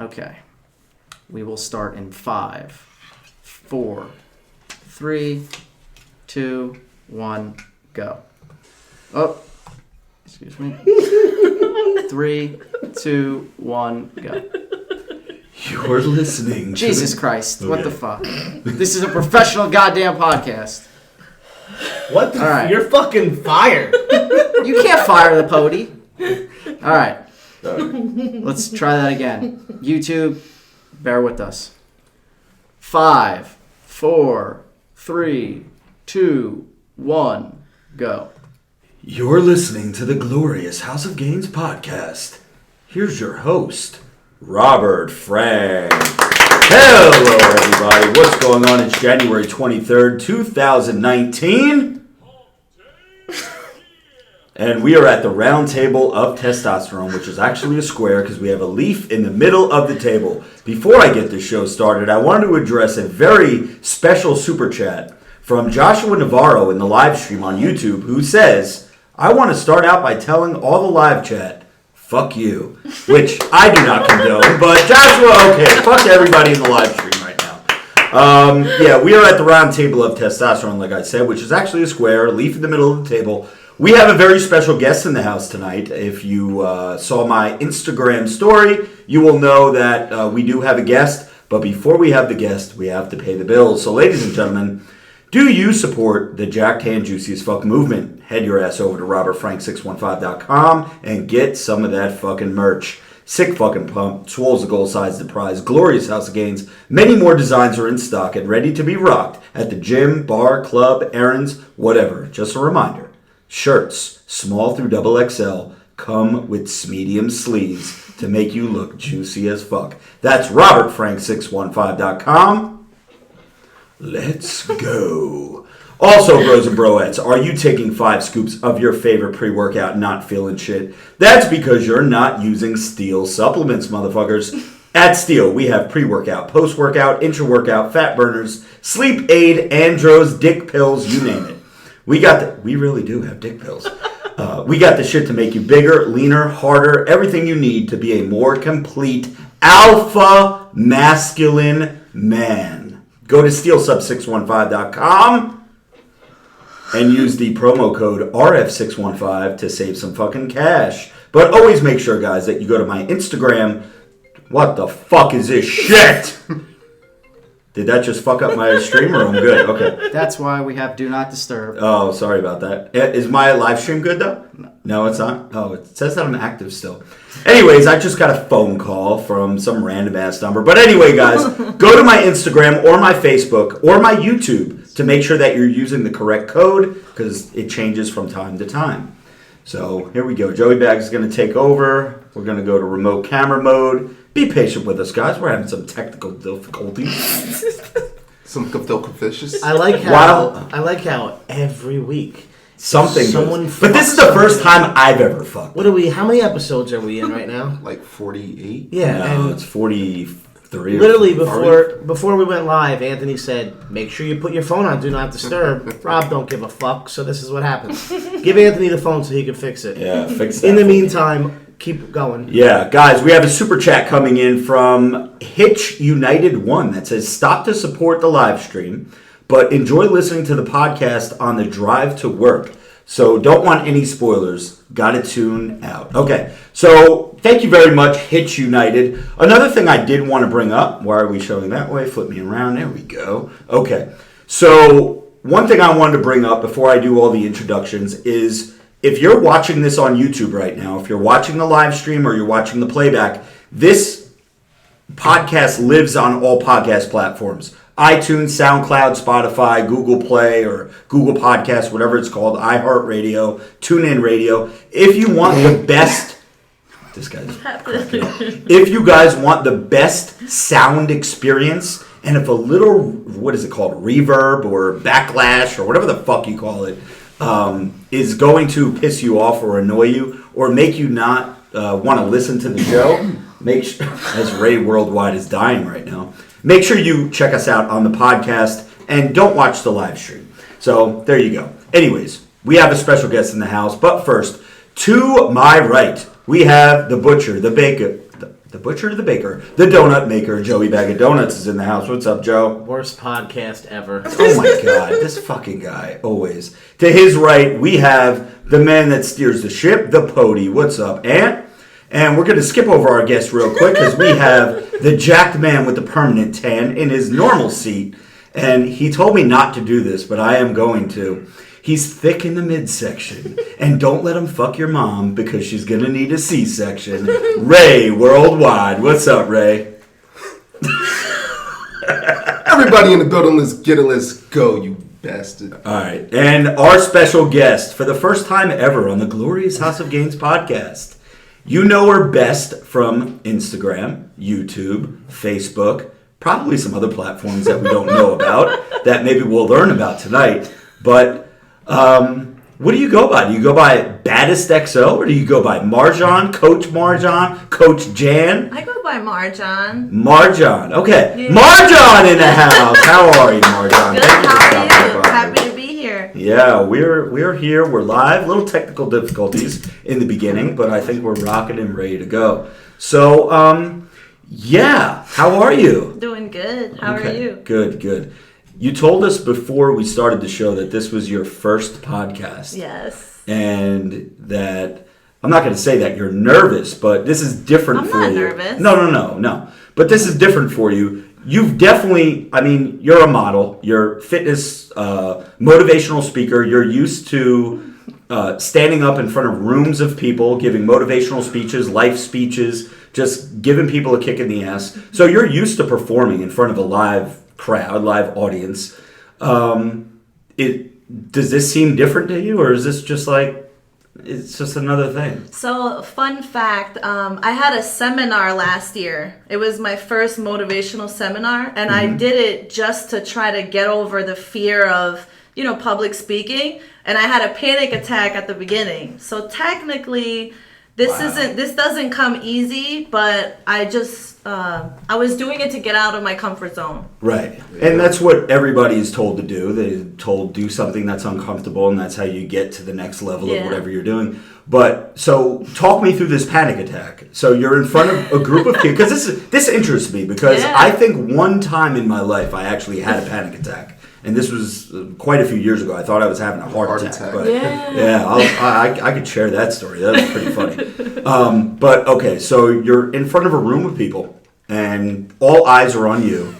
Okay. We will start in 5, 4, 3, 2, 1, go. Oh, excuse me. 3, 2, 1, go. You're listening. Jesus Christ! Okay. What the fuck? This is a professional goddamn podcast. What? All right. You're fucking fired. You can't fire the pody. All right. Let's try that again. YouTube, bear with us. 5, 4, 3, 2, 1, go. You're listening to the glorious House of Gainz podcast. Here's your host, Robert Frank. Hello, everybody. What's going on? It's January 23rd, 2019. And we are at the round table of testosterone, which is actually a square because we have a leaf in the middle of the table. Before I get this show started, I wanted to address a very special super chat from Joshua Navarro in the live stream on YouTube, who says, I want to start out by telling all the live chat, fuck you, which I do not condone, but Joshua, okay, fuck everybody in the live stream right now. Yeah, we are at the round table of testosterone, like I said, which is actually a square, a leaf in the middle of the table. We have a very special guest in the house tonight. If you saw my Instagram story, you will know that we do have a guest. But before we have the guest, we have to pay the bills. So ladies and gentlemen, do you support the Jacked Hand Juicy as Fuck movement? Head your ass over to robertfrank615.com and get some of that fucking merch. Sick fucking pump, Swole's a goal-sized prize, glorious House of Gainz. Many more designs are in stock and ready to be rocked at the gym, bar, club, errands, whatever. Just a reminder. Shirts, small through XXL, come with medium sleeves to make you look juicy as fuck. That's robertfrank615.com. Let's go. Also, bros and broettes, are you taking 5 scoops of your favorite pre-workout and not feeling shit? That's because you're not using Steel supplements, motherfuckers. At Steel, we have pre-workout, post-workout, intra-workout, fat burners, sleep aid, andros, dick pills, you name it. We really do have dick pills. We got the shit to make you bigger, leaner, harder, everything you need to be a more complete alpha masculine man. Go to steelsub615.com and use the promo code RF615 to save some fucking cash. But always make sure, guys, that you go to my Instagram. What the fuck is this shit? Did that just fuck up my stream or I'm good? Okay. That's why we have Do Not Disturb. Oh, sorry about that. Is my live stream good, though? No, it's not? Oh, it says that I'm active still. Anyways, I just got a phone call from some random-ass number. But anyway, guys, go to my Instagram or my Facebook or my YouTube to make sure that you're using the correct code because it changes from time to time. So here we go. Joey Bags is going to take over. We're going to go to remote camera mode. Be patient with us, guys. We're having some technical difficulties. Some difficulties. I like how every week someone goes. But this is the first time I've ever fucked. What are we? How many episodes are we in right now? Like 48. Yeah, no, it's 43. Literally before we went live, Anthony said, "Make sure you put your phone on Do Not Disturb." Rob don't give a fuck, so this is what happens. Give Anthony the phone so he can fix it. Yeah, fix that. In the meantime. Keep going. Yeah, guys, we have a super chat coming in from Hitch United 1 that says, stop to support the live stream, but enjoy listening to the podcast on the drive to work. So don't want any spoilers. Gotta tune out. Okay, so thank you very much, Hitch United. Another thing I did want to bring up. Why are we showing that way? Flip me around. There we go. Okay, so one thing I wanted to bring up before I do all the introductions is if you're watching this on YouTube right now, if you're watching the live stream or you're watching the playback, this podcast lives on all podcast platforms. iTunes, SoundCloud, Spotify, Google Play, or Google Podcasts, whatever it's called, iHeartRadio, TuneIn Radio. If you want the best... This guy's cracking up. If you guys want the best sound experience, and if a little, what is it called, reverb or backlash or whatever the fuck you call it, is going to piss you off or annoy you or make you not want to listen to the show, as Ray Worldwide is dying right now, make sure you check us out on the podcast and don't watch the live stream. So there you go. Anyways, we have a special guest in the house, but first, to my right, we have the butcher, the baker, The butcher to the baker, the donut maker, Joey Bag of Donuts is in the house. What's up, Joe? Worst podcast ever. Oh my God, this fucking guy, always. To his right, we have the man that steers the ship, the Pody. What's up, Ant? And we're going to skip over our guest real quick because we have the jacked man with the permanent tan in his normal seat. And he told me not to do this, but I am going to. He's thick in the midsection. And don't let him fuck your mom because she's going to need a C-section. Ray Worldwide. What's up, Ray? Everybody in the building, let's get it. Let's go, you bastard. All right. And our special guest, for the first time ever on the Glorious House of Gainz podcast. You know her best from Instagram, YouTube, Facebook, probably some other platforms that we don't know about that maybe we'll learn about tonight. But what do you go by? Do you go by Baddest XO or do you go by Marjan, Coach Marjan, Coach Jan? I go by Marjan. Marjan, okay. Yeah. Marjan in the house. How are you, Marjan? Good, Thank you for how stopping are you? by. Happy to be here. Yeah, we're here. We're live. Little technical difficulties in the beginning, but I think we're rocking and ready to go. So, yeah. How are you? Doing good. How are you? Good. You told us before we started the show that this was your first podcast. Yes. And that, I'm not going to say that you're nervous, but this is different I'm for not you. nervous. No. But this is different for you. You've definitely, I mean, you're a model. You're a fitness, motivational speaker. You're used to standing up in front of rooms of people, giving motivational speeches, life speeches, just giving people a kick in the ass. So you're used to performing in front of a live crowd, live audience. Does this seem different to you, or is this just like, it's just another thing? So, fun fact, I had a seminar last year. It was my first motivational seminar, and I did it just to try to get over the fear of, public speaking. And I had a panic attack at the beginning. So technically, this doesn't come easy, but I was doing it to get out of my comfort zone. Right. And that's what everybody is told to do. They're told do something that's uncomfortable, and that's how you get to the next level of whatever you're doing. But so talk me through this panic attack. So you're in front of a group of people, because this interests me, because I think one time in my life I actually had a panic attack. And this was quite a few years ago. I thought I was having a heart attack. But I could share that story. That was pretty funny. But okay, so you're in front of a room of people, and all eyes are on you.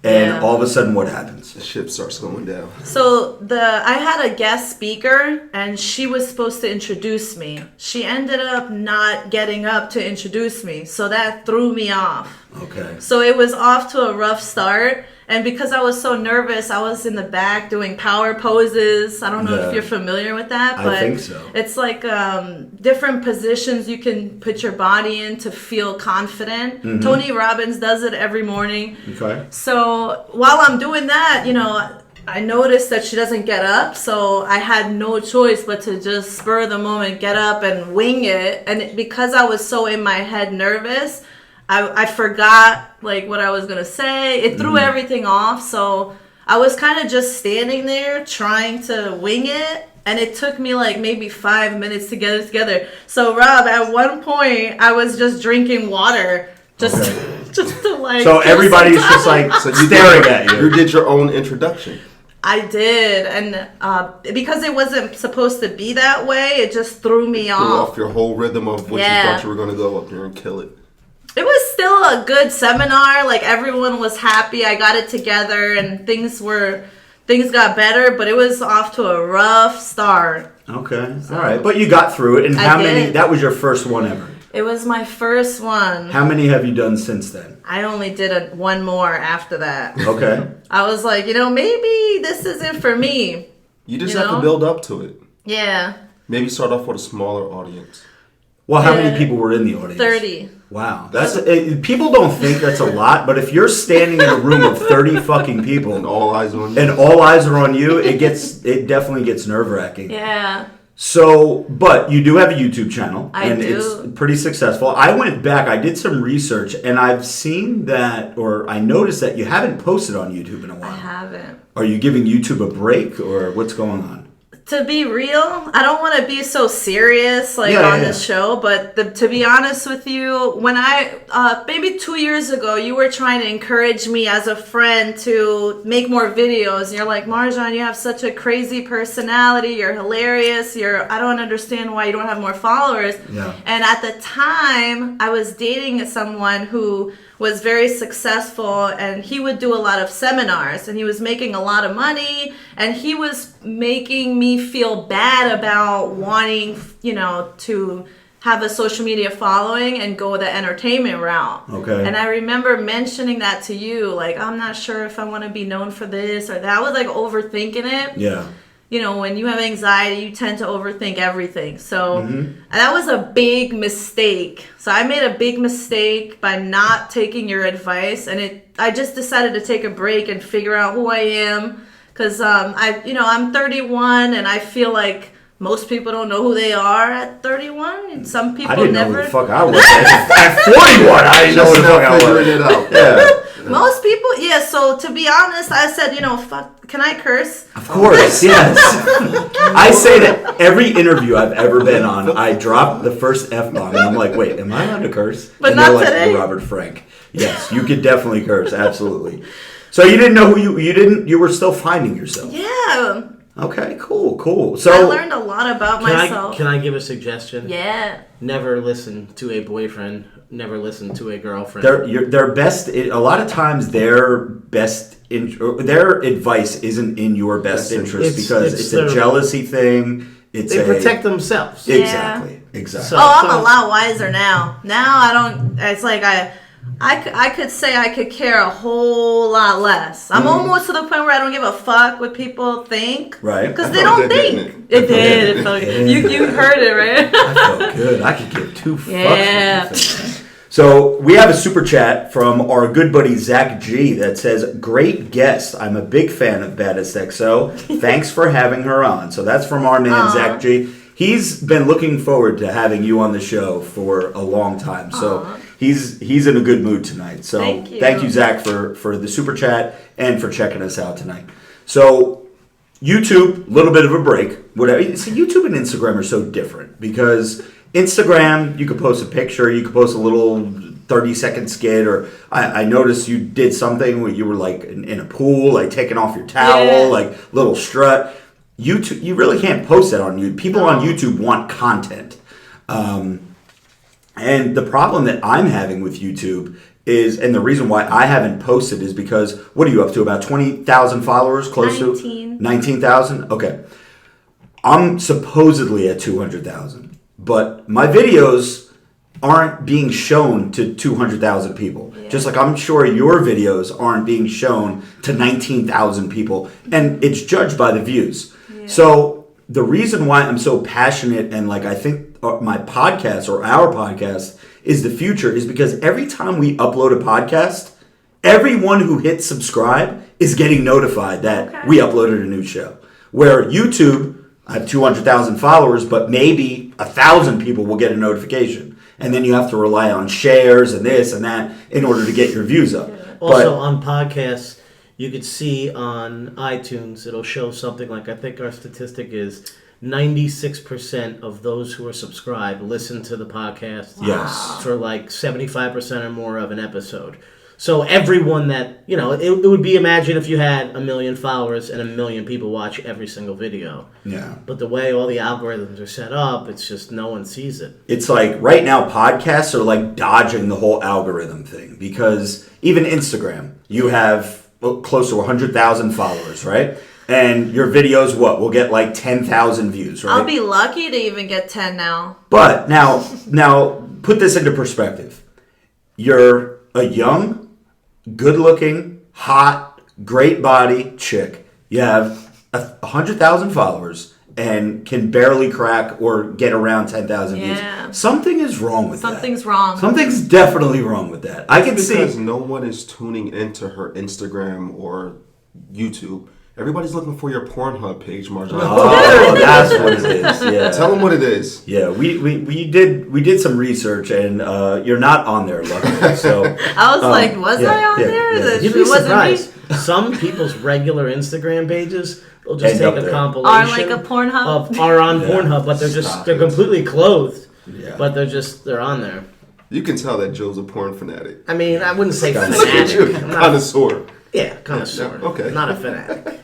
And all of a sudden, what happens? The ship starts going down. So I had a guest speaker, and she was supposed to introduce me. She ended up not getting up to introduce me, so that threw me off. Okay. So it was off to a rough start. And because I was so nervous, I was in the back doing power poses. I don't know if you're familiar with that, but I think so. It's like different positions you can put your body in to feel confident. Mm-hmm. Tony Robbins does it every morning. Okay. So while I'm doing that, I noticed that she doesn't get up, so I had no choice but to just spur of the moment, get up and wing it. And because I was so in my head nervous, I forgot what I was going to say. It threw everything off. So I was kind of just standing there trying to wing it. And it took me maybe 5 minutes to get it together. So Rob, at one point, I was just drinking water. Just to So everybody's just staring at you. You did your own introduction. I did. And because it wasn't supposed to be that way, it just threw me Threw off your whole rhythm of what you thought you were going to go up there and kill it. It was still a good seminar. Everyone was happy. I got it together and things got better, but it was off to a rough start. Okay. All right. But you got through it. And how many? That was your first one ever. It was my first one. How many have you done since then? I only did one more after that. Okay. I was like, maybe this isn't for me. You just have to build up to it. Yeah. Maybe start off with a smaller audience. Well, how many people were in the audience? 30. Wow. People don't think that's a lot, but if you're standing in a room of 30 fucking people and all eyes are on you, it definitely gets nerve-wracking. Yeah. So, but you do have a YouTube channel, and do. It's pretty successful. I went back, I did some research, and I've seen that, or I noticed that you haven't posted on YouTube in a while. I haven't. Are you giving YouTube a break, or what's going on? to be real, I don't want to be so serious on this show, but to be honest with you, when I maybe 2 years ago, you were trying to encourage me as a friend to make more videos. And you're like, Marjan, you have such a crazy personality. You're hilarious. I don't understand why you don't have more followers. Yeah. And at the time, I was dating someone who was very successful, and he would do a lot of seminars, and he was making a lot of money, and he was making me feel bad about wanting, to have a social media following and go the entertainment route. Okay. And I remember mentioning that to you, like, I'm not sure if I want to be known for this or that. I was like overthinking it. Yeah. When you have anxiety, you tend to overthink everything. So that was a big mistake. So I made a big mistake by not taking your advice. And I just decided to take a break and figure out who I am. Because, I'm 31 and I feel like most people don't know who they are at 31. And some people I didn't never. know who the fuck I was. At 41, I didn't know who the fuck I was. Figuring it out. Yeah. Most people, yeah. So to be honest, I said, fuck, can I curse? Of course, yes. I say that every interview I've ever been on, I drop the first F-bomb, and I'm like, wait, am I allowed to curse? But and not they're like, today. "You're Robert Frank." Yes, you could definitely curse, absolutely. So you didn't know who you were still finding yourself. Yeah. Okay, cool. So I learned a lot about myself. Can I give a suggestion? Yeah. Never listen to a boyfriend. Never listen to a girlfriend. their best. A lot of times, their advice isn't in your best interest because it's a jealousy thing. They protect themselves. Exactly. So- I'm a lot wiser now. Now I don't. It's like I could say I could care a whole lot less. I'm almost to the point where I don't give a fuck what people think. Right. Because I they felt don't that, think. didn't It did. It felt good. You heard it, right? I felt good. I could give two fucks. Yeah. What you think. So we have a super chat from our good buddy Zach G that says, "Great guest. I'm a big fan of Baddest XO. Thanks for having her on." So that's from our man Zach G. He's been looking forward to having you on the show for a long time. So he's in a good mood tonight. So Thank you. Zach, for the super chat and for checking us out tonight. So YouTube, a little bit of a break. Whatever. See, YouTube and Instagram are so different because Instagram, you could post a picture, you could post a little 30-second skit, or I noticed you did something where you were like in a pool, like taking off your towel, like little strut. YouTube, you really can't post that on YouTube. People on YouTube want content. And the problem that I'm having with YouTube is, and the reason why I haven't posted is because, what are you up to, about 20,000 followers? Close 19. to 19,000? Okay. I'm supposedly at 200,000, but my videos aren't being shown to 200,000 people. Yeah. Just like I'm sure your videos aren't being shown to 19,000 people, and it's judged by the views. Yeah. So the reason why I'm so passionate and like I think my podcast or our podcast is the future is because every time we upload a podcast, everyone who hits subscribe is getting notified that we uploaded a new show. Where YouTube, I have 200,000 followers, but maybe 1,000 people will get a notification. And then you have to rely on shares and this and that in order to get your views up. Also, on podcasts, you could see on iTunes, it'll show something like, I think our statistic is 96% of those who are subscribed listen to the podcast. Yes. For like 75% or more of an episode. So everyone that, it would be, imagine if you had 1 million followers and 1 million people watch every single video. Yeah. But the way all the algorithms are set up, it's just no one sees it. It's like right now podcasts are like dodging the whole algorithm thing because even Instagram, you have close to 100,000 followers, right? And your videos, will get like 10,000 views, right? I'll be lucky to even get 10 now. But now put this into perspective. You're a young, good-looking, hot, great body chick. You have 100,000 followers and can barely crack or get around 10,000 views. Something is wrong with that. Something's wrong. Something's definitely wrong with that. I can see because no one is tuning into her Instagram or YouTube. Everybody's looking for your Pornhub page, Marjan. Oh, that's what it is. Yeah. Tell them what it is. Yeah, we did some research, and you're not on there, luckily. So I was like, was I on there? yeah. You'd be surprised. Some people's regular Instagram pages will just End take up a there. compilation Are like a Pornhub. are on Yeah. Pornhub, but they're completely clothed. Yeah. But they're on there. You can tell that Joe's a porn fanatic. I mean, I wouldn't say Got it. fanatic. I'm not- Connoisseur. Yeah, connoisseur. Yeah, okay. Not a fanatic.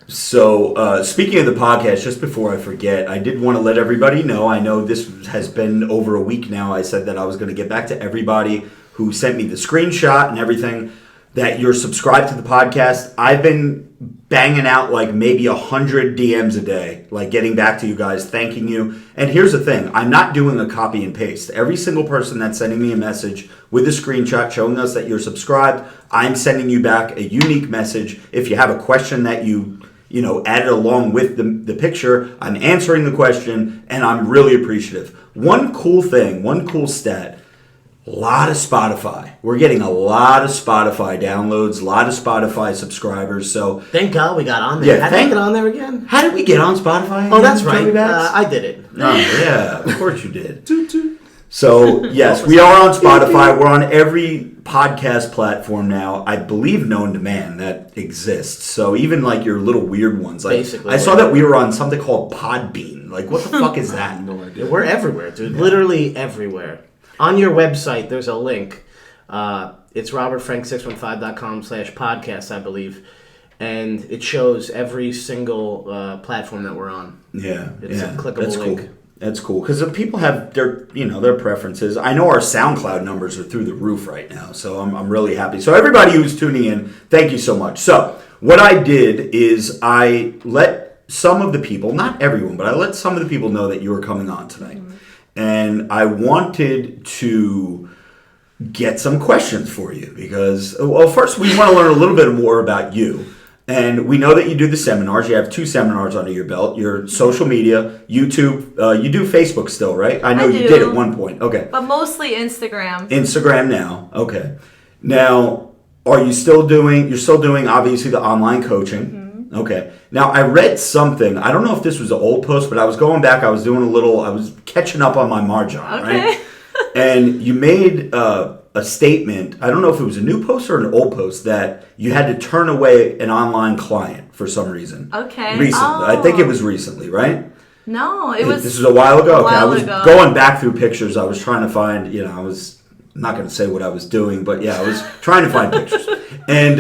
So, speaking of the podcast, just before I forget, I did want to let everybody know. I know this has been over a week now. I said that I was going to get back to everybody who sent me the screenshot and everything, that you're subscribed to the podcast. I've been banging out like maybe 100 DMs a day, like getting back to you guys, thanking you. And here's the thing. I'm not doing a copy and paste. Every single person that's sending me a message with a screenshot showing us that you're subscribed, I'm sending you back a unique message. If you have a question that you added along with the picture, I'm answering the question, and I'm really appreciative. One cool stat, a lot of Spotify. We're getting a lot of Spotify downloads, a lot of Spotify subscribers. So Thank God we got on there. Yeah, How did we get on there again? how did we get on Spotify? Oh, that's Joey right. Bats? I did it. Oh, yeah, of course you did. So, yes, we are on Spotify. We're on every podcast platform now, I believe, known to man that exists. So even like your little weird ones. Like, Basically, I saw that we were on something called Podbean. Like, what the fuck is that? No idea. We're everywhere, dude. Literally everywhere. On your website, there's a link. It's robertfrank615.com/podcast, I believe. And it shows every single platform that we're on. Yeah, It's a clickable that's link. cool. That's cool because people have their preferences. I know our SoundCloud numbers are through the roof right now, so I'm really happy. So everybody who's tuning in, thank you so much. So what I did is I let some of the people, not everyone, but I let some of the people know that you were coming on tonight, and I wanted to get some questions for you because, well, first we want to learn a little bit more about you. And we know that you do the seminars. You have 2 seminars under your belt. Your social media, YouTube. You do Facebook still, right? I know you do. did at one point. Okay. But mostly Instagram. Instagram now. Okay. Now, you're still doing obviously the online coaching. Mm-hmm. Okay. Now, I read something. I don't know if this was an old post, but I was going back. I was catching up on my Marjan, Okay. right? And you made a statement, I don't know if it was a new post or an old post, that you had to turn away an online client for some reason. Okay. Recently. I think it was recently, right? No, it was. This was a while ago? a Okay, I while was ago. going back through pictures. I was trying to find, I was not going to say what I was doing, but yeah, I was trying to find pictures. And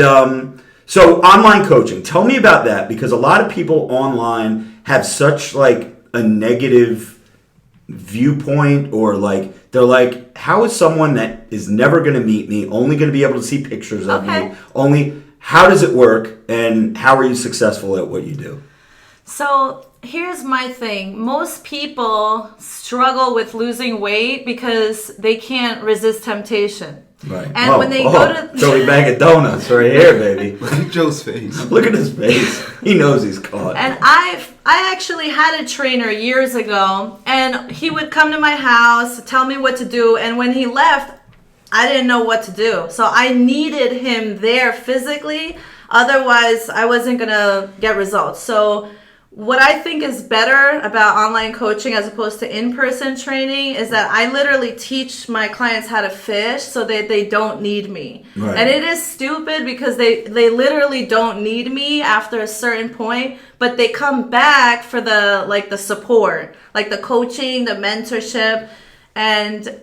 so online coaching, tell me about that, because a lot of people online have such like a negative viewpoint, or like they're like, how is someone that is never going to meet me only going to be able to see pictures of me? How does it work, and how are you successful at what you do? So here's my thing. Most people struggle with losing weight because they can't resist temptation. Right. And when they go to Joey bag of donuts right here, baby. Look at Joe's face. Look at his face. He knows he's caught. And I actually had a trainer years ago, and he would come to my house, tell me what to do, and when he left, I didn't know what to do. So I needed him there physically, otherwise I wasn't going to get results. So what I think is better about online coaching as opposed to in-person training is that I literally teach my clients how to fish so that they don't need me. Right. And it is stupid because they literally don't need me after a certain point, but they come back for the support, like the coaching, the mentorship. And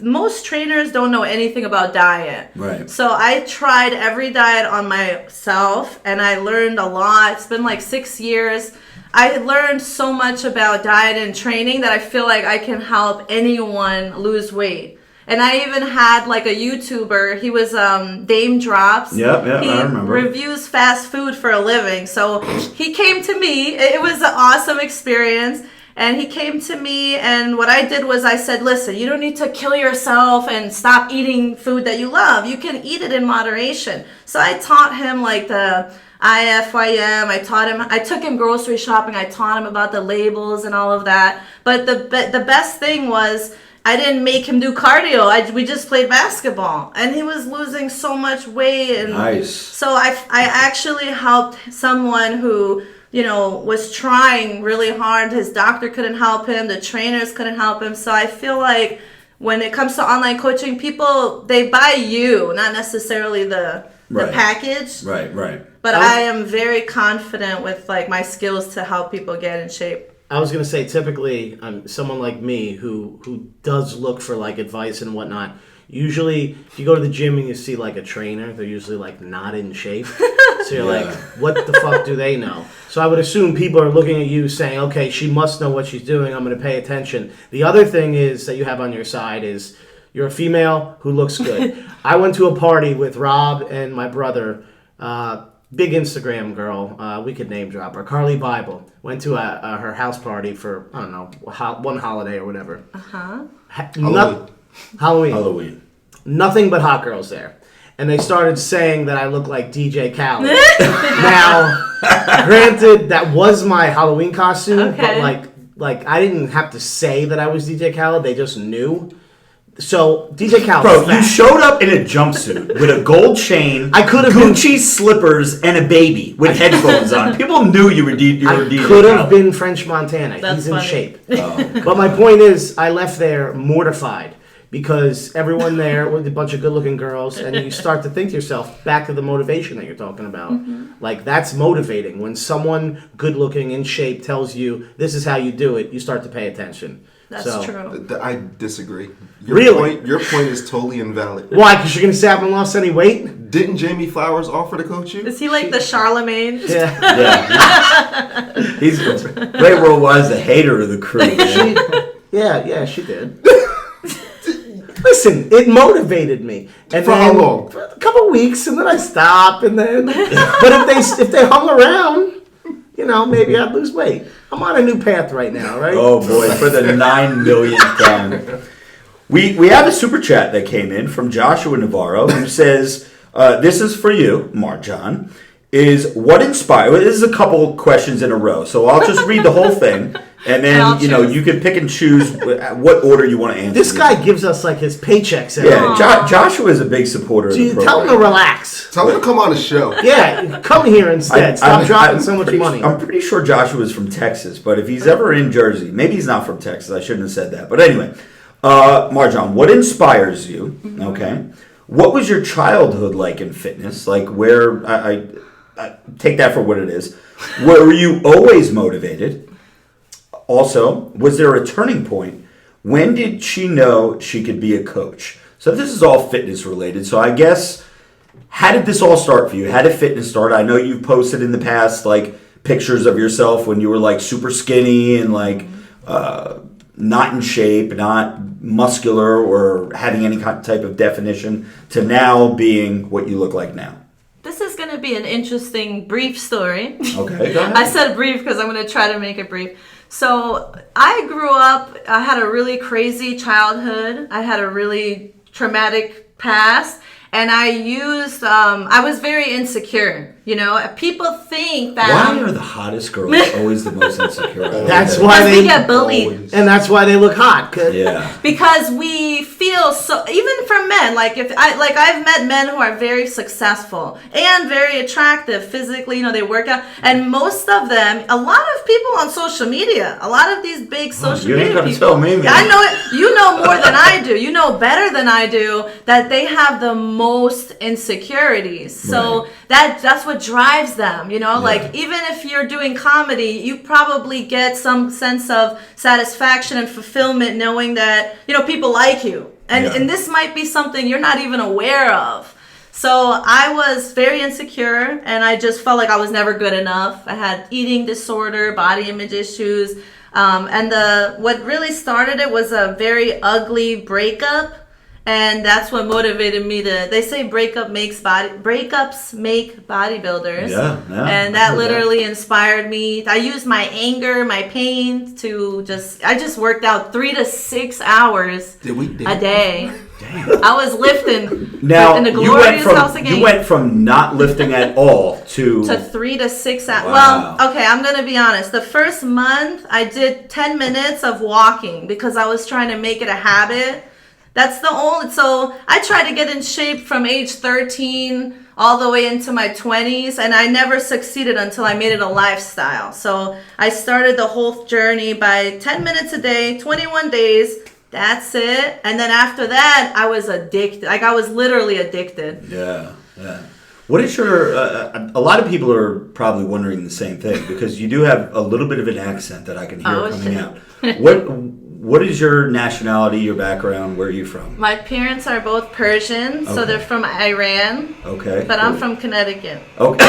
most trainers don't know anything about diet. Right. So I tried every diet on myself, and I learned a lot. It's been like 6 years. I learned so much about diet and training that I feel like I can help anyone lose weight. And I even had like a YouTuber. He was Dame Drops. Yeah, he I remember. reviews fast food for a living. So he came to me. It was an awesome experience. And he came to me, and what I did was I said, listen, you don't need to kill yourself and stop eating food that you love. You can eat it in moderation. So I taught him like the IFYM. I took him grocery shopping. I taught him about the labels and all of that. But the best thing was I didn't make him do cardio. We just played basketball, and he was losing so much weight. And Nice. So I actually helped someone who, was trying really hard. His doctor couldn't help him. The trainers couldn't help him. So I feel like when it comes to online coaching, people, they buy you, not necessarily the Right. package. Right. But I am very confident with like my skills to help people get in shape. I was gonna say, typically, someone like me who does look for like advice and whatnot. Usually, if you go to the gym and you see like a trainer, they're usually like not in shape. So you're like, what the fuck do they know? So I would assume people are looking at you saying, okay, she must know what she's doing. I'm going to pay attention. The other thing is that you have on your side is you're a female who looks good. I went to a party with Rob and my brother, big Instagram girl. We could name drop her. Carly Bible. Went to her house party for, I don't know, one holiday or whatever. Halloween. Nothing but hot girls there. And they started saying that I look like DJ Khaled. Now, granted, that was my Halloween costume, but like I didn't have to say that I was DJ Khaled. They just knew. So DJ Khaled. Bro, you showed up in a jumpsuit with a gold chain, I could have Gucci slippers, and a baby with headphones on. People knew you were DJ Khaled. Could have been French Montana. That's He's in funny. shape. But my point is, I left there mortified. Because everyone there was a bunch of good-looking girls, and you start to think to yourself, back to the motivation that you're talking about. Mm-hmm. Like, that's motivating. When someone good-looking, in shape, tells you, this is how you do it, you start to pay attention. That's true. I disagree. Really? Your point is totally invalid. Why? Because you're going to say I haven't lost any weight? Didn't Jamie Flowers offer to coach you? Is he like the Charlemagne? Yeah. Yeah. He's Ray World was the hater of the crew. Man. Yeah, she did. Listen, it motivated me. And For how long? For a couple weeks, and then I stopped, and then... But if they hung around, maybe I'd lose weight. I'm on a new path right now, right? Oh boy, for the 9 millionth time. We have a super chat that came in from Joshua Navarro who says, this is for you, Marjan, is what inspired... Well, this is a couple questions in a row, so I'll just read the whole thing, and then, you can pick and choose what order you want to answer. This guy gives us, like, his paychecks. Joshua is a big supporter of the program. Tell him to relax. Tell him to come on the show. Yeah, come here instead. Stop dropping so much money. I'm pretty sure Joshua is from Texas, but if he's ever in Jersey, maybe he's not from Texas. I shouldn't have said that. But anyway, Marjan, what inspires you? Okay. What was your childhood like in fitness? Like where, I take that for what it is. Were you always motivated? Also, was there a turning point? When did she know she could be a coach? So this is all fitness related. So I guess, how did this all start for you? How did fitness start? I know you've posted in the past like pictures of yourself when you were like super skinny and like not in shape, not muscular or having any type of definition, to now being what you look like now. This is going to be an interesting, brief story. Okay, go ahead. I said brief because I'm going to try to make it brief. So I grew up, I had a really crazy childhood. I had a really traumatic past. And I was very insecure. People think that... Why are the hottest girls always the most insecure? That's why we get bullied. Always. And that's why they look hot. Yeah. Because we feel so, even for men, I've met men who are very successful and very attractive physically, they work out, and most of them, a lot of people on social media, a lot of these big social you ain't media gonna people. tell me, man. I know it. You know more than I do. You know better than I do that they have the most insecurities. So Right. that's what drives them, like even if you're doing comedy, you probably get some sense of satisfaction and fulfillment knowing that, people like you. And this might be something you're not even aware of. So I was very insecure and I just felt like I was never good enough. I had eating disorder, body image issues. And what really started it was a very ugly breakup. And that's what motivated me they say breakups make bodybuilders. Yeah. And that literally inspired me. I used my anger, my pain I just worked out 3 to 6 hours a day. Damn. I was lifting Now, in the glorious house again. you went from not lifting at all to 3 to 6 hours. Wow. Well, okay, I'm going to be honest. The first month, I did 10 minutes of walking because I was trying to make it a habit. That's so I tried to get in shape from age 13 all the way into my 20s, and I never succeeded until I made it a lifestyle. So I started the whole journey by 10 minutes a day, 21 days. That's it. And then after that, I was addicted. Like I was literally addicted. Yeah. What is your? A lot of people are probably wondering the same thing because you do have a little bit of an accent that I can hear coming out. What is your nationality? Your background? Where are you from? My parents are both Persian, so they're from Iran. Okay. But I'm from Connecticut. Okay.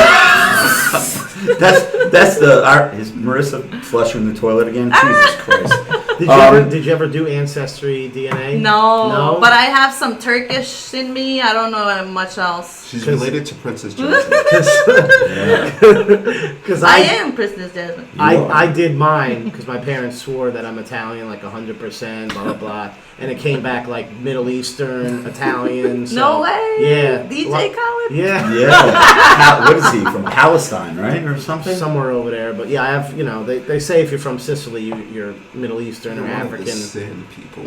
that's is Marissa flushing the toilet again? Jesus Christ. Did you ever do Ancestry DNA? No, but I have some Turkish in me. I don't know much else. She's related to Princess Jasmine. Because I am Princess Jasmine. I did mine because my parents swore that I'm Italian, like 100%, blah, blah, blah. And it came back like Middle Eastern, Italian. So, no way. Yeah. DJ Khaled? Yeah. Yeah. What is he, from Palestine, right? Or something? Somewhere over there. But yeah, I have, they say if you're from Sicily, you're Middle Eastern or African. Sin people.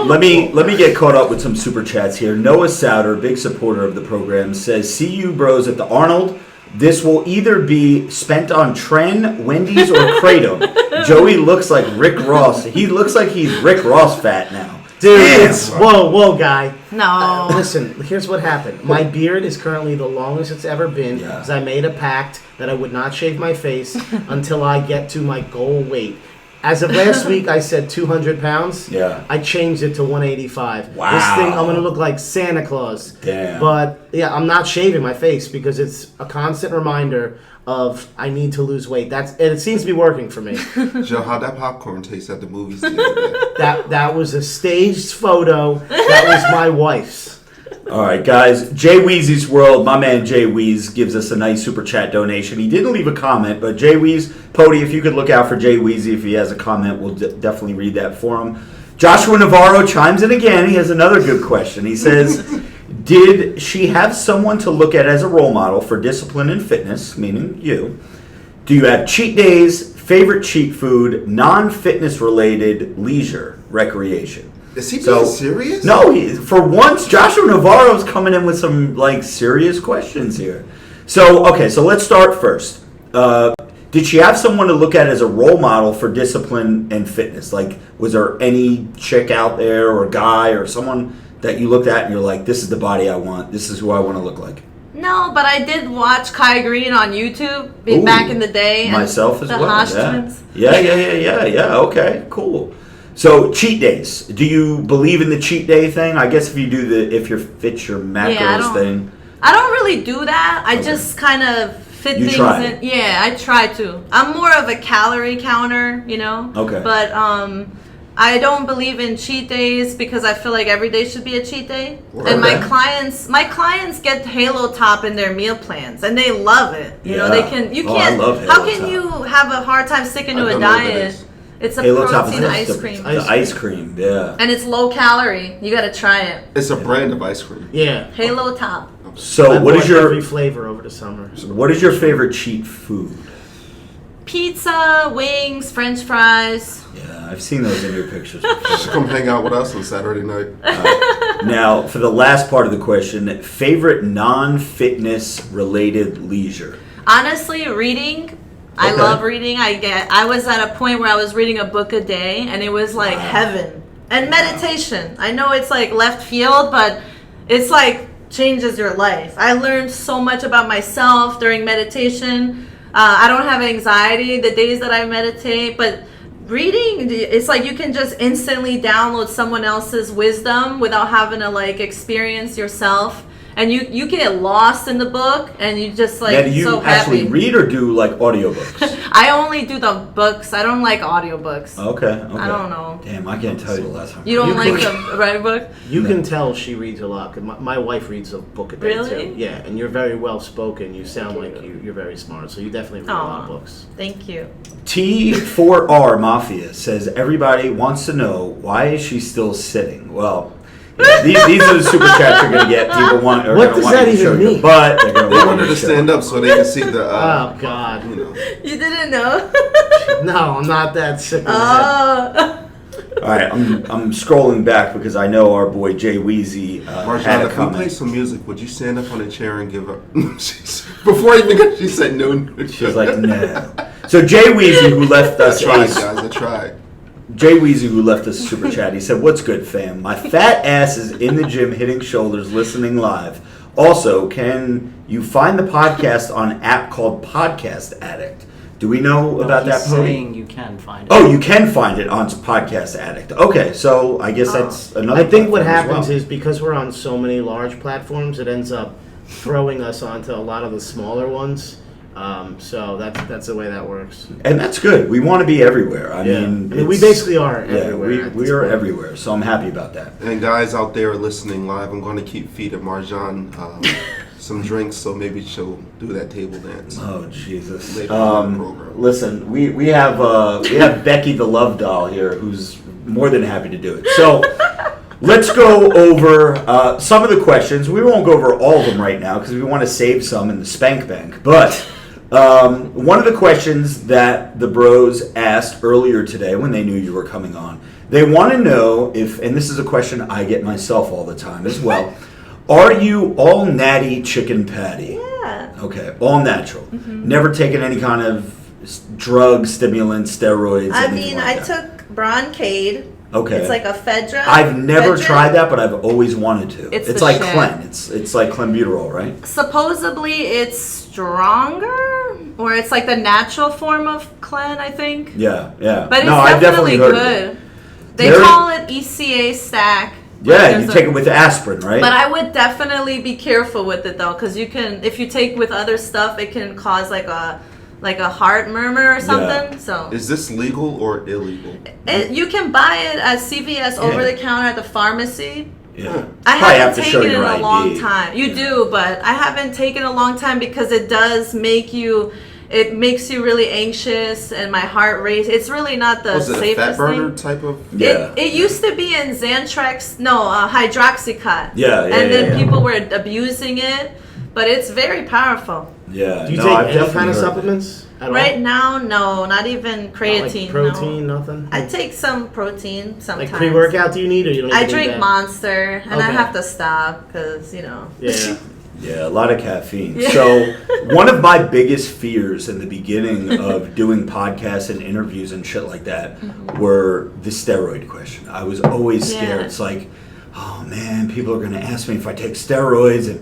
Let me get caught up with some super chats here. Noah Souter, big supporter of the program, says, "See you bros at the Arnold. This will either be spent on Tren, Wendy's, or Kratom. Joey looks like Rick Ross. He looks like he's Rick Ross fat now." Dude, whoa, guy. No. Listen, here's what happened. My beard is currently the longest it's ever been because I made a pact that I would not shave my face until I get to my goal weight. As of last week, I said 200 pounds. Yeah. I changed it to 185. Wow. This thing, I'm going to look like Santa Claus. Damn. But, yeah, I'm not shaving my face because it's a constant reminder of I need to lose weight. And it seems to be working for me. Joe, how'd that popcorn taste at the movies the other day? That was a staged photo. That was my wife's. All right, guys. Jay Weezy's World, my man Jay Weez gives us a nice super chat donation. He didn't leave a comment, but Jay Weez, Pody, if you could look out for Jay Weezy if he has a comment, we'll definitely read that for him. Joshua Navarro chimes in again. He has another good question. He says, did she have someone to look at as a role model for discipline and fitness, meaning you? Do you have cheat days, favorite cheat food, non-fitness related leisure, recreation? Is he being serious? No, for once, Joshua Navarro's coming in with some serious questions here. So let's start first. Did she have someone to look at as a role model for discipline and fitness? Like, was there any chick out there or guy or someone that you looked at and you're like, this is the body I want, this is who I want to look like? No, but I did watch Kai Green on YouTube back in the day. Myself as well. The Hosh twins. Yeah. Okay, cool. So cheat days. Do you believe in the cheat day thing? I guess if you're fit your macros thing. I don't really do that. I just kind of fit things in. Yeah, I try to. I'm more of a calorie counter, Okay. But I don't believe in cheat days because I feel like every day should be a cheat day. And my clients get Halo Top in their meal plans and they love it. They can. You can't. I love Halo how can Top. you have a hard time sticking to a diet? It's a Halo Top protein is ice cream. The ice cream, yeah. And it's low calorie. You gotta try it. It's a brand of ice cream. Yeah. Halo Top. So what is your every flavor over the summer? What is your favorite cheat food? Pizza, wings, French fries. Yeah, I've seen those in your pictures before. Just come hang out with us on Saturday night. Now, for the last part of the question, favorite non-fitness related leisure? Honestly, reading. I love reading. I was at a point where I was reading a book a day, and it was like heaven. And meditation. I know it's like left field, but it's like changes your life. I learned so much about myself during meditation. I don't have anxiety the days that I meditate, but reading, it's like you can just instantly download someone else's wisdom without having to experience yourself. And you get lost in the book, and you just Now, do you actually read or do audiobooks? I only do the books. I don't like audiobooks. Okay. I don't know. Damn, I can't tell you the last time. You don't like to write a book? You can tell she reads a lot. 'Cause my wife reads a book a day Really? too. Yeah, and you're very well spoken. You sound like you're very smart. So you definitely read a lot of books. Thank you. T4R Mafia says everybody wants to know why is she still sitting. Well, these are the super chats you're gonna get. People want. What does that even mean? But They wanted to stand up so they can see the. Oh God! You didn't know? No, I'm not that sick of the head. Oh. All right, I'm scrolling back because I know our boy Jay Weezy had Marjana, a if we play comment. some music, would you stand up on a chair and give up? Before I even got, she said no. She's like, no. So Jay Weezy, who left us I tried, guys. I tried. Jay Weezy, who left us a super chat, he said, "What's good, fam? My fat ass is in the gym hitting shoulders, listening live. Also, can you find the podcast on an app called Podcast Addict? Do we know about that, He's Pody? saying you can find it. Oh, you can find it on Podcast Addict. Okay, so I guess that's another. I think what platform as happens well. is because we're on so many large platforms, it ends up throwing us onto a lot of the smaller ones. So that's the way that works. And that's good. We want to be everywhere. I mean, we it's- basically are Yeah, everywhere. at we this are point. everywhere. So I'm happy about that. And guys out there listening live, I'm going to keep feeding Marjan some drinks, so maybe she'll do that table dance. Oh Jesus! Later on in the program. Listen, we have Becky the Love Doll here, who's more than happy to do it. So let's go over some of the questions. We won't go over all of them right now because we want to save some in the spank bank. But one of the questions that the bros asked earlier today when they knew you were coming on, they want to know if, and this is a question I get myself all the time as well. Are you all natty chicken patty? Yeah. Okay, all natural. Never taken any kind of drugs, stimulants, steroids. I anything mean, like I that? took Broncade. Okay. It's like a Fedra. I've never Fedra. tried that, but I've always wanted to. It's It's the like shit. Clen. It's like clenbuterol, right? Supposedly it's stronger, or it's like the natural form of Clen, I think. Yeah, yeah. But it's no, I've definitely heard of it. good. They Very- call it ECA stack. Yeah, There's you a- take it with aspirin, right? But I would definitely be careful with it though, because you can, if you take with other stuff, it can cause like a heart murmur or something. So Is this legal or illegal? you can buy it at CVS over the counter at the pharmacy. yeah. I Probably have haven't to show taken it in your a long ID. time. You do, but I haven't taken it a long time because it does make you. It makes you really anxious, and my heart race. It's really not the Was it a safest fat burner thing. type of? Yeah. It used to be in Xantrex, Hydroxycut. Yeah, yeah, And then yeah. people were abusing it, but it's very powerful. Yeah. Do you no, take I've any definitely kind of heard supplements at all? Right now, no, not even Not creatine. like protein, nothing. No. I take some protein sometimes. Like pre-workout, do you need, or you don't? I even need drink that? Monster, and I Okay. have to stop because Yeah. Yeah, a lot of caffeine. Yeah. So one of my biggest fears in the beginning of doing podcasts and interviews and shit like that were the steroid question. I was always scared. Yeah. It's like, oh man, people are going to ask me if I take steroids, and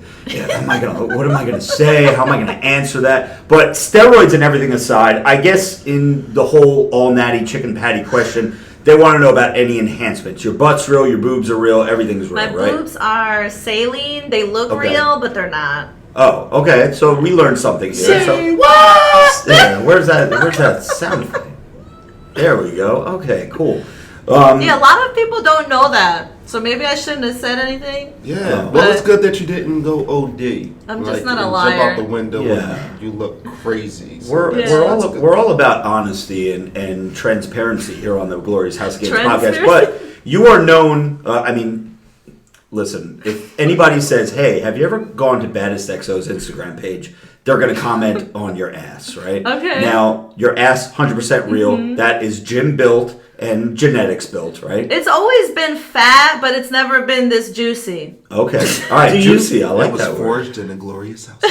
what am I going to say? How am I going to answer that? But steroids and everything aside, I guess in the whole all natty chicken patty question, they want to know about any enhancements. Your butt's real, your boobs are real, everything's real, my right? boobs are saline. They look Okay. real, but they're not. Oh, okay. So we learned something here. Say what? Yeah, where's that sound from? There we go. Okay, cool. Yeah, a lot of people don't know that, so maybe I shouldn't have said anything. Yeah. Oh. Well, it's good that you didn't go OD. I'm just not a and liar. Jump out the window Yeah. and you look crazy. So We're Yeah. we're all about honesty and transparency here on the Glorious House Games podcast. Transparency. But you are known. Listen, if anybody says, "Hey, have you ever gone to Baddest XO's Instagram page?" They're going to comment on your ass, right? Okay. Now, your ass, 100% real. That is gym built and genetics built, right? It's always been fat, but it's never been this juicy. Okay. All right. Do you- Juicy. I that like was that word. forged in a glorious house.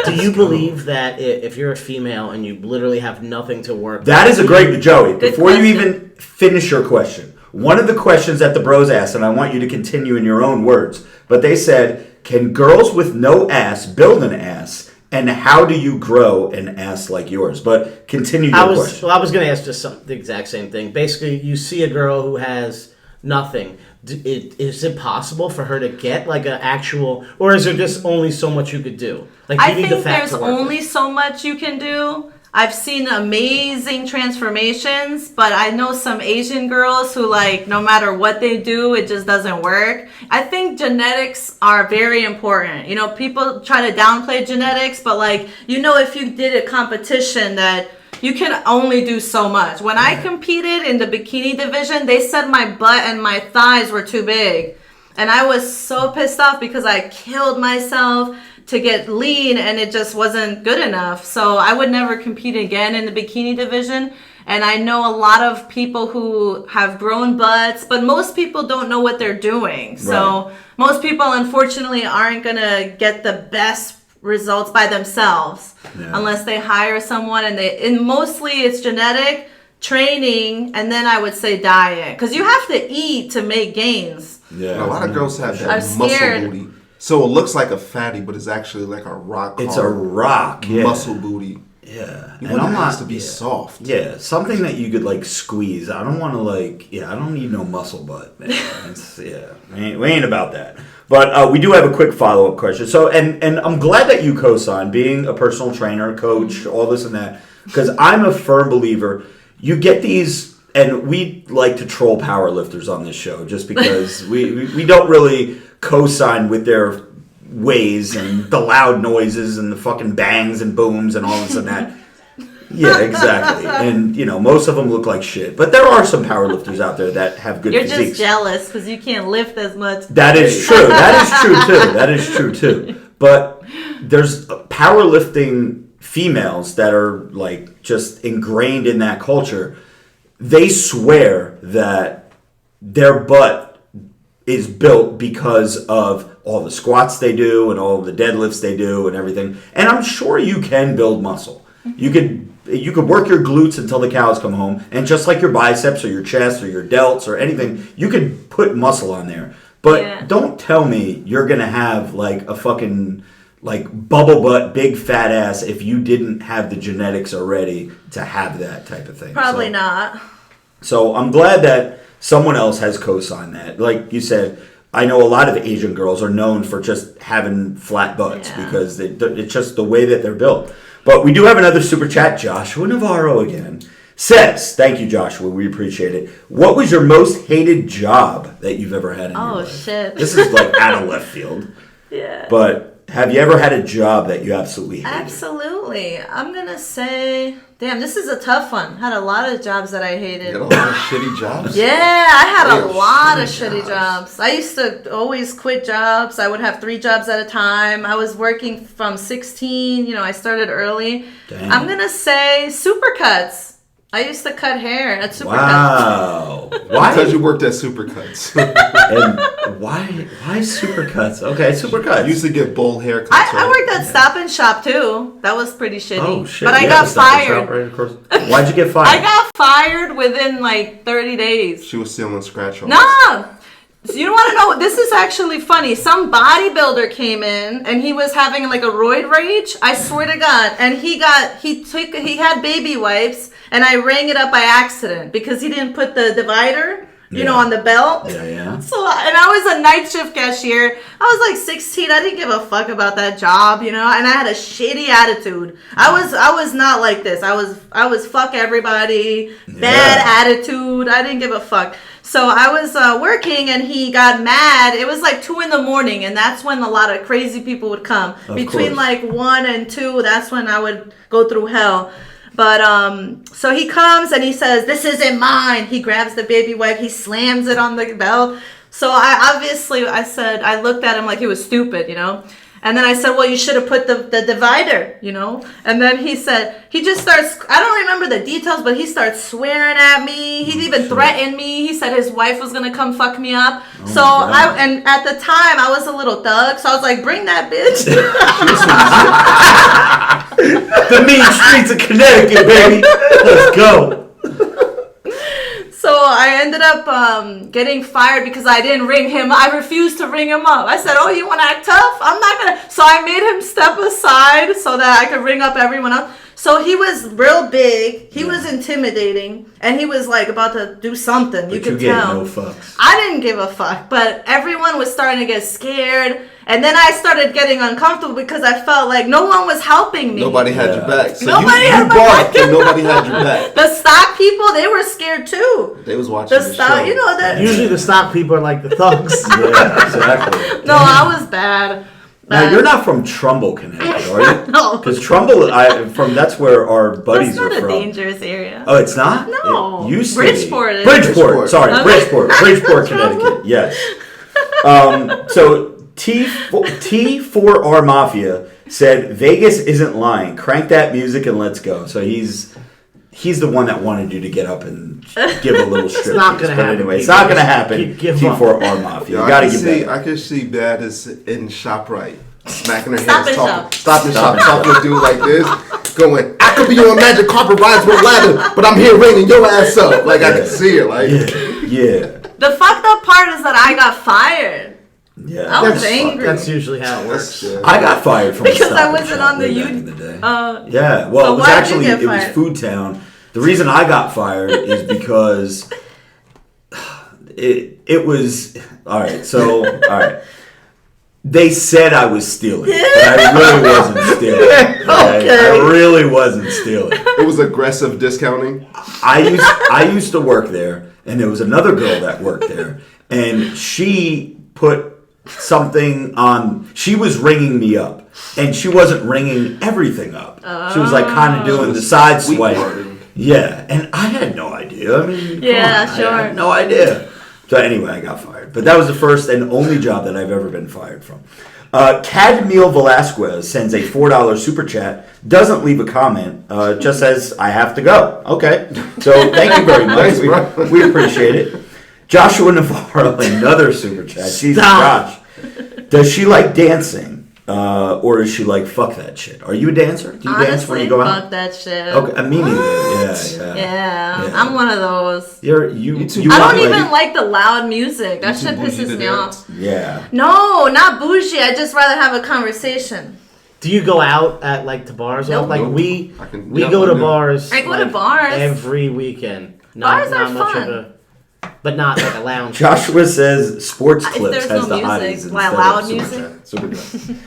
Do you believe that if you're a female and you literally have nothing to work That with, is a great, Joey. Good Before you question. even finish your question, one of the questions that the bros asked, and I want you to continue in your own words, but they said, "Can girls with no ass build an ass? And how do you grow an ass like yours?" But continue your question. I was going to ask just the exact same thing. Basically, you see a girl who has nothing. Is it possible for her to get like an actual, or is there just only so much you could do? Like I you need think the fat there's to work only with. so much you can do. I've seen amazing transformations, but I know some Asian girls who, like, no matter what they do, it just doesn't work. I think genetics are very important. You know, people try to downplay genetics, but, like, if you did a competition that you can only do so much. When I competed in the bikini division, they said my butt and my thighs were too big. And I was so pissed off because I killed myself to get lean and it just wasn't good enough. So I would never compete again in the bikini division. And I know a lot of people who have grown butts, but most people don't know what they're doing. So most people, unfortunately, aren't going to get the best results by themselves unless they hire someone. And mostly it's genetic, training, and then I would say diet. Because you have to eat to make gains. Yeah. A lot of girls have I'm that muscle scared. booty. So it looks like a fatty, but it's actually like a rock. It's a rock, yeah. Muscle booty. Yeah. You want it has to be soft. Yeah, something that you could like squeeze. I don't want to I don't need no muscle butt, man. We ain't about that. But we do have a quick follow-up question. So, and I'm glad that you co-signed, being a personal trainer, coach, all this and that, because I'm a firm believer. You get these, and we like to troll powerlifters on this show just because we don't really co-sign with their ways and the loud noises and the fucking bangs and booms and all this and that. Yeah, exactly. And, most of them look like shit. But there are some powerlifters out there that have good physiques. You're just jealous because you can't lift as much. That is true. That is true, too. But there's powerlifting females that are, like, just ingrained in that culture. They swear that their butt is built because of all the squats they do and all the deadlifts they do and everything. And I'm sure you can build muscle. You could work your glutes until the cows come home, and just like your biceps or your chest or your delts or anything, you could put muscle on there. But don't tell me you're going to have like a fucking bubble butt, big fat ass if you didn't have the genetics already to have that type of thing. Probably not. So I'm glad that someone else has co-signed that. Like you said, I know a lot of Asian girls are known for just having flat butts because it's just the way that they're built. But we do have another super chat. Joshua Navarro again says, thank you, Joshua. We appreciate it. What was your most hated job that you've ever had in your life? Oh, shit. This is like out of left field. Yeah. But have you ever had a job that you absolutely hated? Absolutely. I'm going to say, damn, this is a tough one. Had a lot of jobs that I hated. You had a lot of shitty jobs? Yeah, I had a lot of shitty jobs. I used to always quit jobs. I would have 3 jobs at a time. I was working from 16. I started early. Dang. I'm going to say Supercuts. I used to cut hair at Supercuts. Wow. Why? Because you worked at Supercuts. And why Supercuts? Okay, Supercuts. You used to get bowl haircuts. I worked at Stop and Shop too. That was pretty shitty. Oh, shit. But I got fired. Right, of course. Why'd you get fired? I got fired within like 30 days. She was stealing scratch offs. No! So you want to know? This is actually funny. Some bodybuilder came in and he was having like a roid rage. I swear to God. And he had baby wipes and I rang it up by accident because he didn't put the divider, on the belt. Yeah. So, and I was a night shift cashier. I was like 16. I didn't give a fuck about that job, and I had a shitty attitude. I was not like this. I was fuck everybody, bad attitude. I didn't give a fuck. So I was working and he got mad. It was like 2 a.m. and that's when a lot of crazy people would come. Between like 1 and 2, that's when I would go through hell. But so he comes and he says, "This isn't mine." He grabs the baby wipe, he slams it on the belt. So I looked at him like he was stupid, And then I said, "Well, you should have put the divider, And then he just starts, I don't remember the details, but he starts swearing at me. He even threatened me. He said his wife was going to come fuck me up. And at the time, I was a little thug. So I was like, bring that bitch. The mean streets of Connecticut, baby. Let's go. So I ended up getting fired because I didn't ring him. I refused to ring him up. I said, "Oh, you want to act tough? I'm not going to." So I made him step aside so that I could ring up everyone else. So he was real big. He was intimidating. And he was like about to do something. But you could gave tell. No fucks. I didn't give a fuck. But everyone was starting to get scared. And then I started getting uncomfortable because I felt like no one was helping me. Nobody had your back. So nobody you had my barked back. and nobody had your back. The stock people, they were scared too. They was watching the stock, show. that. Usually the stock people are like the thugs. Yeah, exactly. No, I was bad. Now you're not from Trumble, Connecticut, are you? No. Because Trumble, that's where our buddies That's not are a from. dangerous area. Oh, it's not? No. It used to Bridgeport be. is. Bridgeport. Sorry, Okay. Bridgeport, Connecticut. Yes. So T4R Mafia said Vegas isn't lying. Crank that music and let's go. So he's the one that wanted you to get up and give a little strip. It's not going to happen. Anyway, it's not going to happen. Give up. T4R Mafia. Yo, You got to get better. I can see Baddie in ShopRite, smacking her Stop hands, and talking, shop. talking to a dude like this, going, "I could be on Magic Carpet Rides with Ladder, but I'm here ringing your ass up." Like I can see her, like Yeah. The fucked up part is that I got fired. Yeah, I was that's angry. That's usually how it works. I got fired from Because a I Stop and wasn't Shop on the way back in the day. Yeah, well, so it was why'd you actually get it was fired? Food Town. The reason I got fired is because it was all right. So all right, they said I was stealing, but I really wasn't stealing. I really wasn't stealing. It was aggressive discounting. I used to work there, and there was another girl that worked there, and she put something on. She was ringing me up, and she wasn't ringing everything up. She was like kind of doing the side swipe. Yeah, and I had no idea. I mean, Yeah, come on, sure. I had no idea. So anyway, I got fired, but that was the first and only job that I've ever been fired from. Cadmiel Velasquez sends a $4 super chat, doesn't leave a comment, just says, I have to go. Okay. So thank you very much. Thanks, We appreciate it. Joshua Navarro, another super chat. Jesus, Josh. Does she like dancing? Or is she like, fuck that shit? Are you a dancer? Do you dance when Honestly, you go out? fuck that shit. Okay, me neither. Yeah. Yeah, I'm one of those. You I don't even like the loud music. That You shit too bougie pisses to me dance? off. Yeah. No, not bougie. I just rather have a conversation. Do you go out at like to bars? Nope. Like Nope. we I can- we yeah, go I to do. bars. I go to like, bars. every weekend. Bars are much fun. of a, but not like a lounge. Joshua says sports If clips there's has no the music, hotties why instead loud of super music? chat. Super good.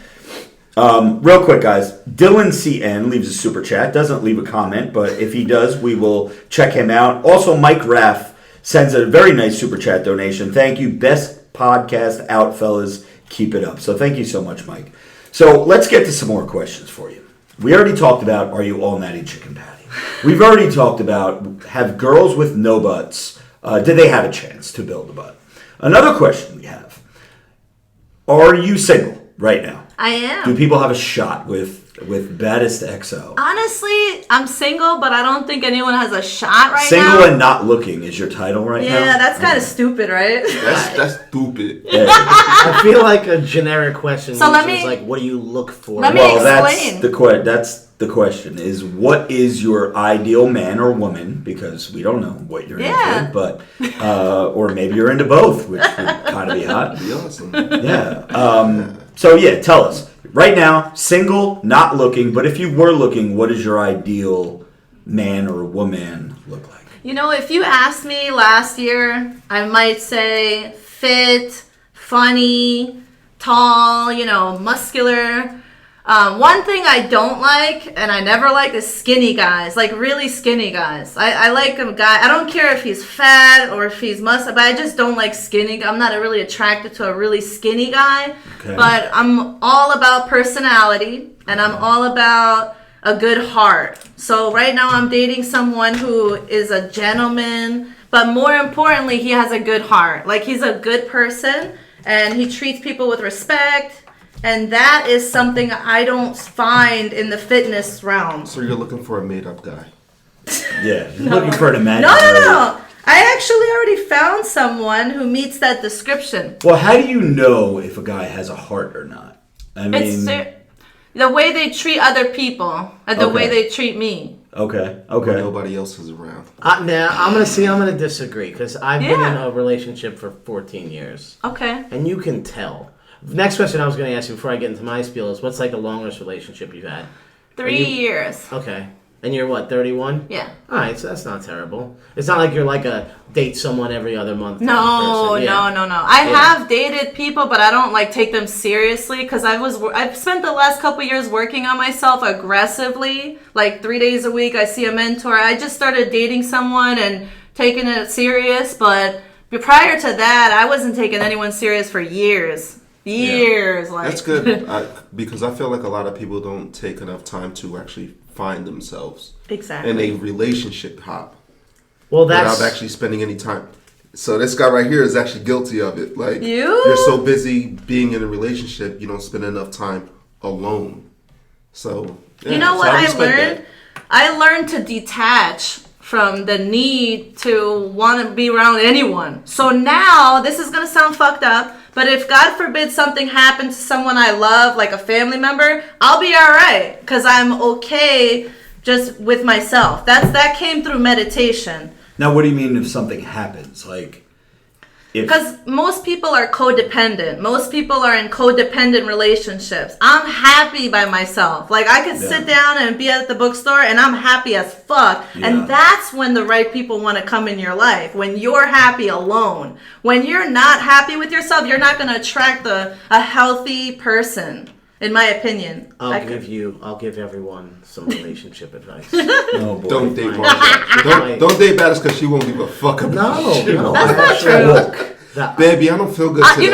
Real quick, guys. Dylan CN leaves a super chat. Doesn't leave a comment, but if he does, we will check him out. Also, Mike Raff sends a very nice super chat donation. Thank you. Best podcast out, fellas. Keep it up. So thank you so much, Mike. So let's get to some more questions for you. We already talked about, are you all natty chicken patty? We've already talked about, have girls with no butts, do they have a chance to build a butt? Another question we have, are you single right now? I am. Do people have a shot with Baddest XO? Honestly, I'm single, but I don't think anyone has a shot right Single now. and not looking is your title right now? Yeah, that's kind of stupid, right? That's stupid. Yeah. I feel like a generic question. So let is me- like, what do you look for? let me Well, explain. that's the question is, what is your ideal man or woman? Because we don't know what you're Yeah. into, but or maybe you're into both, which would kind of be hot. Be awesome. Yeah. So yeah, tell us right now, single, not looking, but if you were looking, what does your ideal man or woman look like? You know, if you asked me last year, I might say fit, funny, tall, muscular. One thing I don't like, and I never like, is skinny guys, like really skinny guys. I like a guy, I don't care if he's fat or if he's muscle, but I just don't like skinny. I'm not really attracted to a really skinny guy, Okay. but I'm all about personality, and I'm all about a good heart. So right now I'm dating someone who is a gentleman, but more importantly, he has a good heart. Like, he's a good person, and he treats people with respect. And that is something I don't find in the fitness realm. So you're looking for a made-up guy. Yeah, looking for an No, imaginary. no. I actually already found someone who meets that description. Well, how do you know if a guy has a heart or not? I mean, It's the way they treat other people and the way Okay. they treat me. okay. When nobody else is around. Now I'm gonna disagree because I've been in Yeah. a relationship for 14 years, Okay. and you can tell. Next question I was gonna ask you before I get into my spiel is, what's like the longest relationship you've had? 3 years. Okay, and you're what, 31? Yeah. All right, so that's not terrible. It's not like you're like a date someone every other month. type No, person. Yeah. no. I have dated people, but I don't like take them seriously because I've spent the last couple years working on myself aggressively. Like 3 days a week, I see a mentor. I just started dating someone and taking it serious, but prior to that, I wasn't taking anyone serious for years. Like That's good because I feel like a lot of people don't take enough time to actually find themselves Exactly. in a relationship hop Well, that's without actually spending any time. So this guy right here is actually guilty of it. Like, You? you're so busy being in a relationship, you don't spend enough time alone. So yeah, You know so what I respect learned? that. I learned to detach from the need to want to be around anyone. So now, this is going to sound fucked up, but if God forbid something happens to someone I love, like a family member, I'll be all right because I'm okay just with myself. That came through meditation. Now, what do you mean if something happens? Like, Because most people are codependent. Most people are in codependent relationships. I'm happy by myself. Like, I could sit down and be at the bookstore and I'm happy as fuck. Yeah. And that's when the right people want to come in your life. When you're happy alone. When you're not happy with yourself, you're not going to attract a healthy person. In my opinion. I'll give everyone some relationship advice. Oh boy. Don't date Martha. Don't date Baddie because she won't give a fuck about you. No, That's not true. Baby, I don't feel good today. You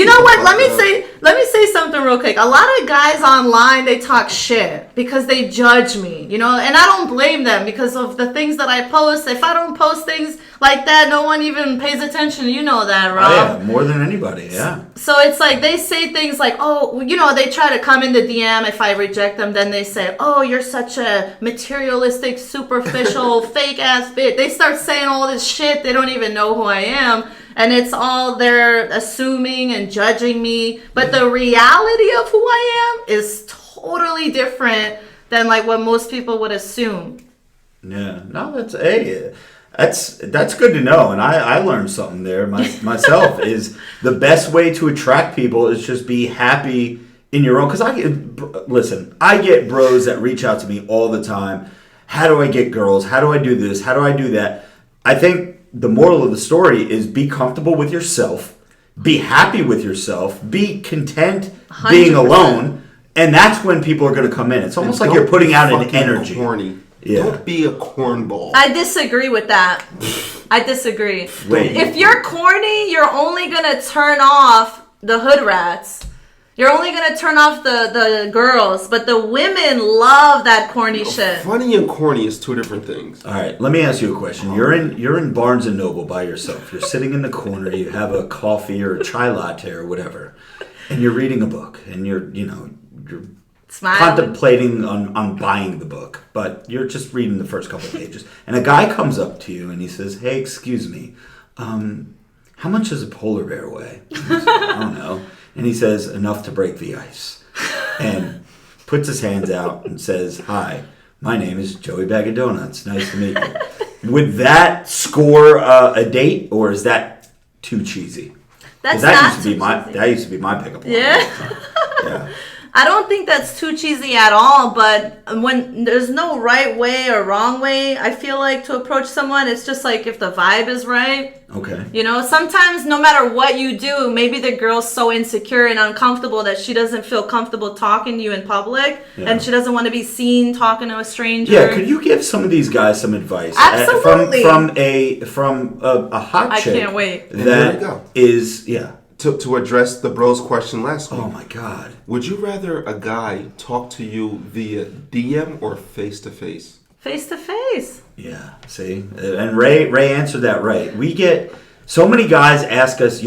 know what? Let me say something real quick. A lot of guys online, they talk shit because they judge me, and I don't blame them because of the things that I post. If I don't post things like that, no one even pays attention. You know that, Rob. Oh, yeah, more than anybody, yeah. So it's like they say things like, oh, they try to come in the DM. If I reject them, then they say, oh, you're such a materialistic, superficial, fake ass bitch. They start saying all this shit. They don't even know who I am. And it's all they're assuming and judging me. But the reality of who I am is totally different than like what most people would assume. Yeah, no, that's good to know, and I learned something there myself. Is the best way to attract people is just be happy in your own. Because I get bros that reach out to me all the time. How do I get girls? How do I do this? How do I do that? I think the moral of the story is be comfortable with yourself, be happy with yourself, be content being 100%. Alone, and that's when people are going to come in. It's almost like you're putting out an energy. Corny. Yeah. Don't be a cornball. I disagree with that. I disagree. Wait. If you're corny, you're only going to turn off the hood rats. You're only going to turn off the girls. But the women love that corny shit. Funny and corny is two different things. All right, let me ask you a question. You're in Barnes & Noble by yourself. You're sitting in the corner. You have a coffee or a chai latte or whatever. And you're reading a book. And you're Smiling. contemplating on buying the book, but you're just reading the first couple of pages. And a guy comes up to you and he says, "Hey, excuse me, how much does a polar bear weigh?" And you say, "I don't know." And he says, "Enough to break the ice." And puts his hands out and says, "Hi, my name is Joey Bag of Donuts. Nice to meet you." Would that score a date, or is that too cheesy? That's that not used to be too cheesy. That used to be my pickup line. Yeah. Yeah. I don't think that's too cheesy at all, but when there's no right way or wrong way, I feel like to approach someone, it's just like if the vibe is right. Okay. Sometimes no matter what you do, maybe the girl's so insecure and uncomfortable that she doesn't feel comfortable talking to you in public, and she doesn't want to be seen talking to a stranger. Yeah, could you give some of these guys some advice? Absolutely. From a hot chick. I can't wait. That is, yeah. To address the bro's question last week. Oh my God. Would you rather a guy talk to you via DM or face to face? Face to face. Yeah, see? And Ray answered that right. We get so many guys ask us,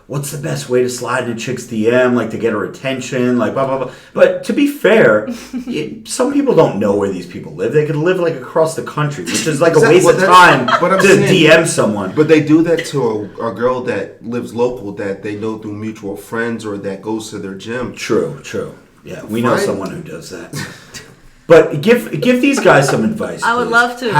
what's the best way to slide in a chick's DM, to get her attention, blah, blah, blah. But to be fair, some people don't know where these people live. They could live, across the country, which is, a waste of time to DM someone. But they do that to a girl that lives local that they know through mutual friends or that goes to their gym. True. Yeah, we know someone who does that. But give these guys some advice, I would love to.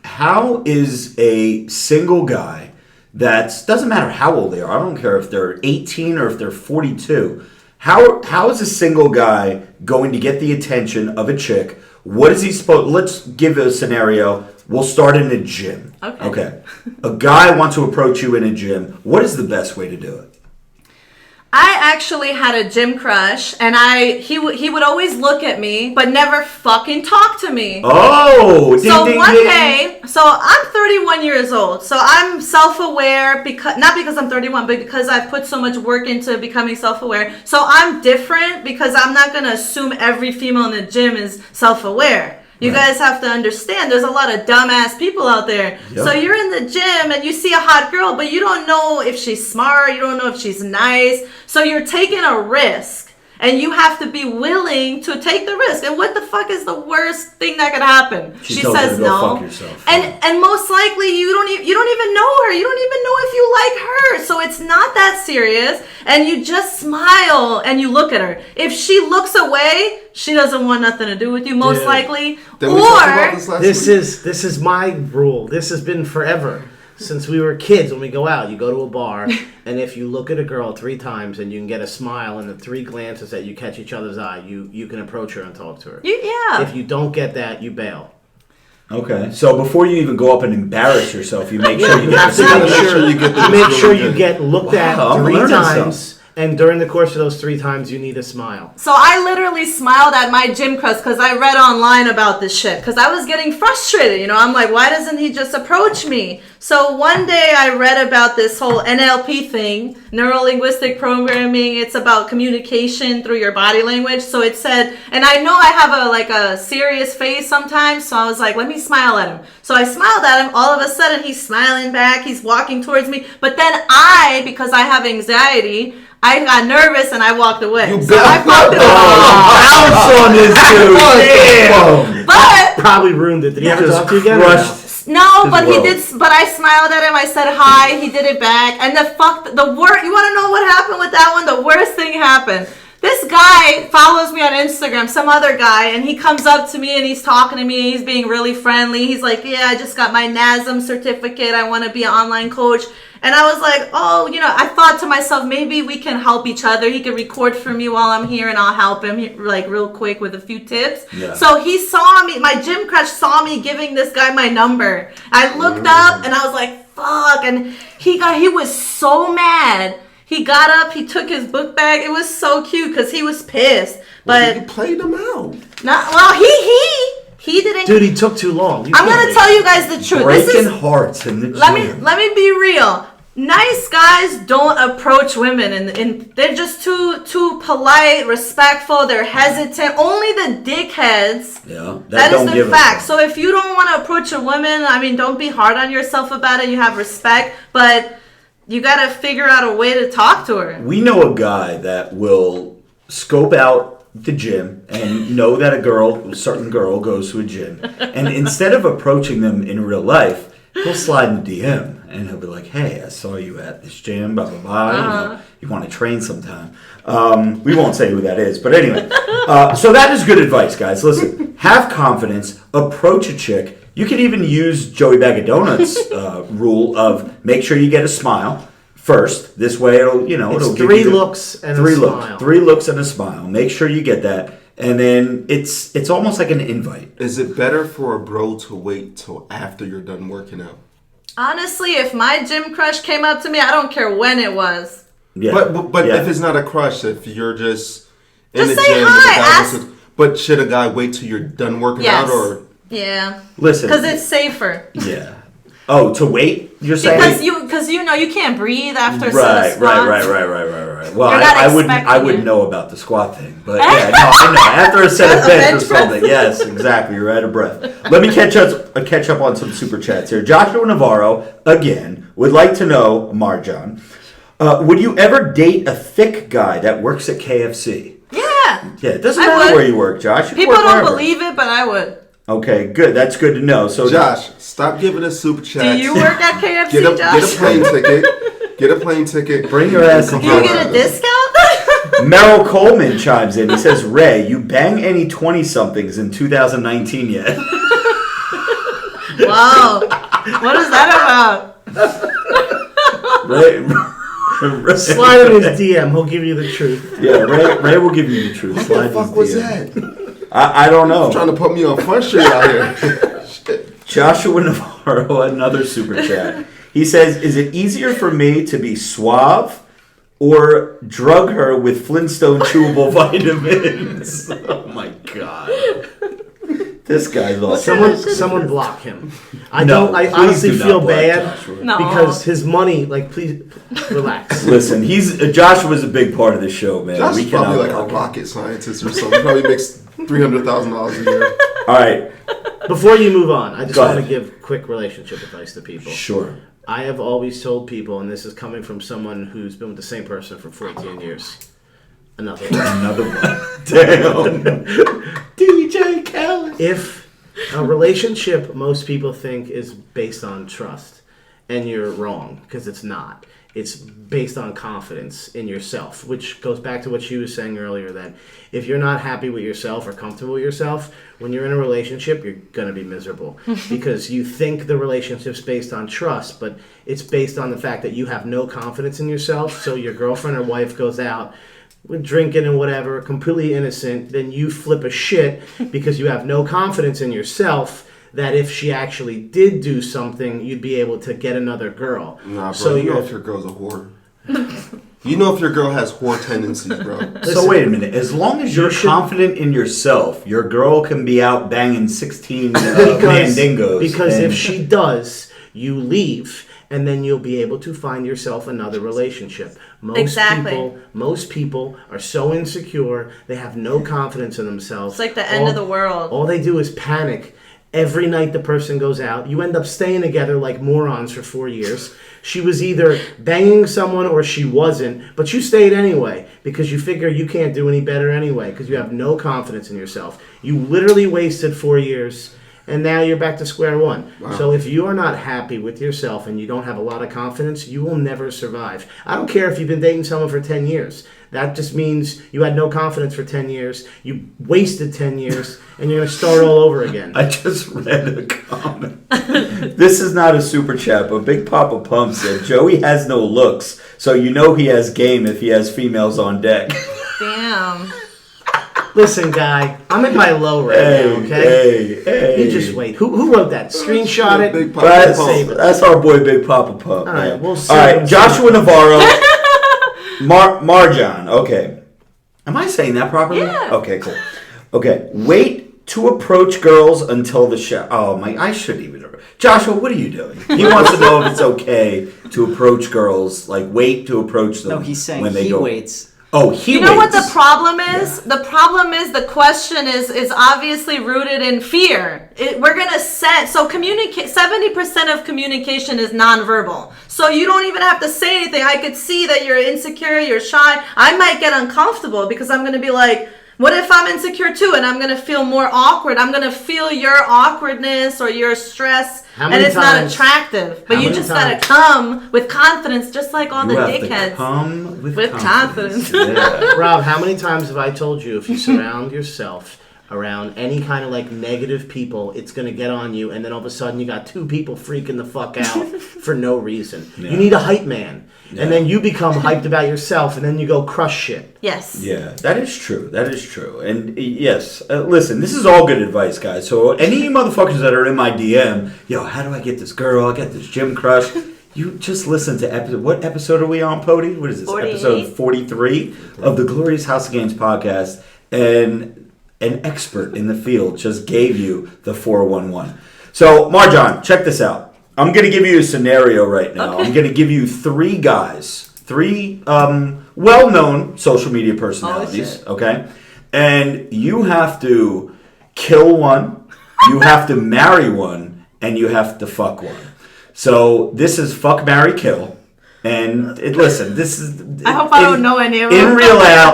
How is a single guy doesn't matter how old they are. I don't care if they're 18 or if they're 42. How is a single guy going to get the attention of a chick? What is he supposed? Let's give a scenario. We'll start in a gym. Okay. A guy wants to approach you in a gym. What is the best way to do it? I actually had a gym crush, and he would always look at me, but never fucking talk to me. Oh, so one day, I'm 31 years old, so I'm self-aware not because I'm 31, but because I've put so much work into becoming self-aware. So I'm different because I'm not gonna assume every female in the gym is self-aware. You guys have to understand there's a lot of dumbass people out there. Yep. So you're in the gym and you see a hot girl, but you don't know if she's smart, you don't know if she's nice. So you're taking a risk. And you have to be willing to take the risk. And what the fuck is the worst thing that could happen? She says no. Fuck yourself. And most likely you don't even know her. You don't even know if you like her. So it's not that serious. And you just smile and you look at her. If she looks away, she doesn't want nothing to do with you, most likely. This is my rule. This has been forever. Since we were kids, when we go out, you go to a bar, and if you look at a girl 3 times and you can get a smile in the 3 glances that you catch each other's eye, you can approach her and talk to her. Yeah. If you don't get that, you bail. Okay, so before you even go up and embarrass yourself, you make sure you You have to get. make sure you get looked at Wow, I'm 3 learning times, and during the course of those 3 times, you need a smile. So I literally smiled at my gym crush because I read online about this shit. Because I was getting frustrated, you know. I'm like, why doesn't he just approach me? So one day I read about this whole NLP thing, neuro-linguistic programming. It's about communication through your body language. So it said, and I know I have a serious face sometimes. So I was like, let me smile at him. So I smiled at him. All of a sudden, he's smiling back. He's walking towards me. But then because I have anxiety, I got nervous and I walked away. So I fucked it up. Bounce on this dude. Damn. But Probably ruined it. Did he ever talk to you again? no, but world. he did. But I smiled at him. I said hi. He did it back. And the worst. You want to know what happened with that one? The worst thing happened. This guy follows me on Instagram, some other guy, and he comes up to me and he's talking to me. He's being really friendly. He's like, yeah, I just got my NASM certificate. I want to be an online coach. And I was like, oh, I thought to myself, maybe we can help each other. He can record for me while I'm here and I'll help him like real quick with a few tips. Yeah. So he saw me, my gym crush saw me giving this guy my number. I looked up and I was like, fuck. And he was so mad. He got up, he took his book bag. It was so cute because he was pissed. But you played them out. he didn't. Dude, he took too long. I'm going to tell you guys the truth. Breaking hearts in the gym. Let me be real. Nice guys don't approach women and they're just too polite, respectful, they're hesitant. Only the dickheads. Yeah, That don't is give the a fact. fuck. So if you don't want to approach a woman, don't be hard on yourself about it. You have respect, but you got to figure out a way to talk to her. We know a guy that will scope out the gym and know that a certain girl goes to a gym. And instead of approaching them in real life, he'll slide in the DM and he'll be like, hey, I saw you at this gym, blah, blah, blah. You want to train sometime. We won't say who that is. But anyway, so that is good advice, guys. Listen, have confidence, approach a chick. You can even use Joey Bag of Donuts' rule of make sure you get a smile first. This way, it'll It's give 3 you looks and three a looks, smile. 3 looks and a smile. Make sure you get that, and then it's almost like an invite. Is it better for a bro to wait till after you're done working out? Honestly, if my gym crush came up to me, I don't care when it was. Yeah, But yeah. if it's not a crush, if you're just in Just the say gym, hi, with a guy but should a guy wait till you're done working Yes. out or? Yeah. Listen, Because it's safer. yeah. Oh, to wait? You're saying Because you can't breathe after right. squats. Well, You're not I wouldn't expecting it. know about the squat thing, but yeah, no, I know. After a set of A bench or bench press. something, yes, exactly. You're out of breath. Let me catch up on some super chats here. Joshua Navarro again would like to know, Marjan, would you ever date a thick guy that works at KFC? Yeah. Yeah, it doesn't I matter would. where you work, Josh. You can People work don't wherever. believe it, but I would. Okay, good. That's good to know. So Josh, stop giving us super chats. Do you work at KFC, Get a Josh? plane ticket. Get a plane ticket. Bring your ass in Do you get a discount? Merrill Coleman chimes in. He says, Ray, you bang any 20-somethings in 2019 yet? Wow. What is that about? Ray, Slide in his DM. He'll give you the truth. yeah, Ray will give you the truth. What Slide the fuck his was DM. that? I don't know. Trying to put me on Front Street out here. Shit. Joshua Navarro, another super chat. He says, is it easier for me to be suave or drug her with Flintstone chewable vitamins? Oh my God. This guy's awesome. Someone block him. I please honestly do not feel block bad Joshua. No. because his money. Please relax. Listen, Joshua's a big part of the show, man. Josh We is probably cannot like a block him. rocket scientist or something. Probably makes $300,000 a year. All right, Before you move on, I just Go want to ahead. give quick relationship advice to people. sure. I have always told people, and this is coming from someone who's been with the same person for 14 years. Another one. Another one. Damn. DJ Khaled. If a relationship most people think is based on trust, and you're wrong because it's not. It's based on confidence in yourself, which goes back to what she was saying earlier, that if you're not happy with yourself or comfortable with yourself, when you're in a relationship, you're going to be miserable because you think the relationship's based on trust, but it's based on the fact that you have no confidence in yourself. So your girlfriend or wife goes out with drinking and whatever, completely innocent, then you flip a shit because you have no confidence in yourself that if she actually did do something, you'd be able to get another girl. Nah, bro, so you know if your girl's a whore. You know if your girl has whore tendencies, bro. So wait a minute. As long as you're confident in yourself, your girl can be out banging 16 mandingos. Because if she does, you leave, and then you'll be able to find yourself another relationship. Most people are so insecure, they have no confidence in themselves. It's like the end of the world. All they do is panic. Every night the person goes out, you end up staying together like morons for 4 years. She was either banging someone or she wasn't, but you stayed anyway because you figure you can't do any better anyway because you have no confidence in yourself. You literally wasted 4 years, and now you're back to square one. Wow. So if you are not happy with yourself and you don't have a lot of confidence, you will never survive. I don't care if you've been dating someone for 10 years. That just means you had no confidence for 10 years, you wasted 10 years, and you're going to start all over again. I just read a comment. This is not a super chat, but Big Papa Pump said, Joey has no looks, so you know he has game if he has females on deck. Damn. Listen, guy, I'm at my low right now, okay? Hey. You just wait. Who wrote that? Screenshot it. Big Papa Pump. That's our boy Big Papa Pump. All right, we'll see. All right, Joshua Navarro. Marjan, okay. Am I saying that properly? Yeah. Okay, cool. Okay, wait to approach girls until the show. Oh, I shouldn't even. Joshua, what are you doing? He wants to know if it's okay to approach girls, like wait to approach them. No, he's saying when they he go. waits. Oh, he You know waits. what the problem is? Yeah. The problem is the question is obviously rooted in fear. We're gonna set so 70% of communication is nonverbal. So you don't even have to say anything. I could see that you're insecure, you're shy. I might get uncomfortable because I'm gonna be like, what if I'm insecure too? And I'm gonna feel more awkward. I'm gonna feel your awkwardness or your stress, and it's not attractive. But you just gotta come with confidence, just like all the dickheads. Come with confidence. Yeah. Rob, how many times have I told you if you surround yourself around any kind of like negative people, it's going to get on you, and then all of a sudden you got two people freaking the fuck out for no reason. Yeah. You need a hype man. Yeah. And then you become hyped about yourself, and then you go crush shit. Yes. Yeah, that is true. That is true. And yes, listen, this is all good advice, guys. So any motherfuckers that are in my DM, yo, how do I get this girl? I got this gym crush. You just listen to what episode are we on, Pody? What is this? 48. Episode 43 of the Glorious House of Gainz podcast. And an expert in the field just gave you the 411. So, Marjan, check this out. I'm going to give you a scenario right now. Okay. I'm going to give you three guys, three well-known social media personalities, okay? And you have to kill one, you have to marry one, and you have to fuck one. So, this is fuck, marry, kill. And listen, this is. I hope I don't know any of them.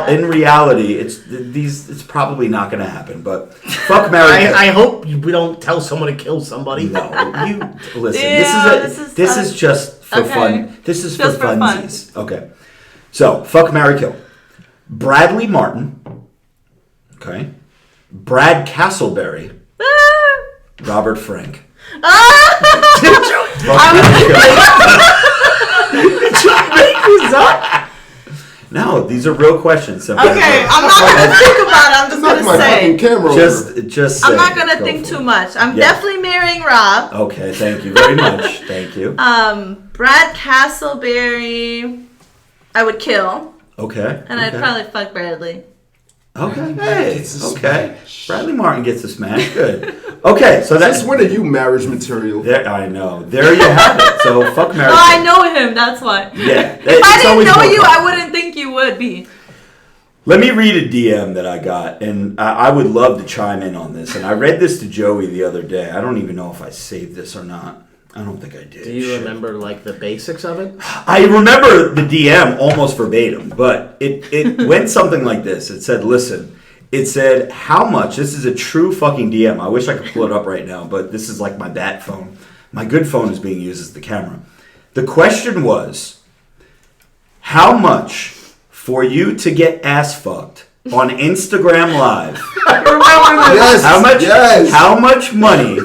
In reality, it's probably not going to happen. But fuck, marry. I hope we don't tell someone to kill somebody. No, you listen. Yeah, this is just for fun. This is just for funsies. Fun. Okay, so fuck, marry, kill. Bradley Martin. Okay. Brad Castleberry. Robert Frank. No, these are real questions. So okay, I'm not gonna think about it. I'm just gonna say. Just. I'm not gonna think too much. I'm definitely marrying Rob. Okay, thank you very much. Thank you. Brad Castleberry, I would kill. Okay. And I'd probably fuck Bradley. Okay. Hey. Okay. Bradley Martin gets a smash. Good. Okay. So that's when are you marriage material? There, I know. There you have it. So fuck marriage. Oh, I know him. That's why. Yeah. If I didn't know you, I wouldn't think you would be. Let me read a DM that I got, and I would love to chime in on this. And I read this to Joey the other day. I don't even know if I saved this or not. I don't think I did. Do you remember like the basics of it? I remember the DM almost verbatim, but it went something like this. It said, listen, it said, how much, this is a true fucking DM. I wish I could pull it up right now, but this is like my bat phone. My good phone is being used as the camera. The question was, how much for you to get ass fucked on Instagram Live? I remember this. Yes. How much money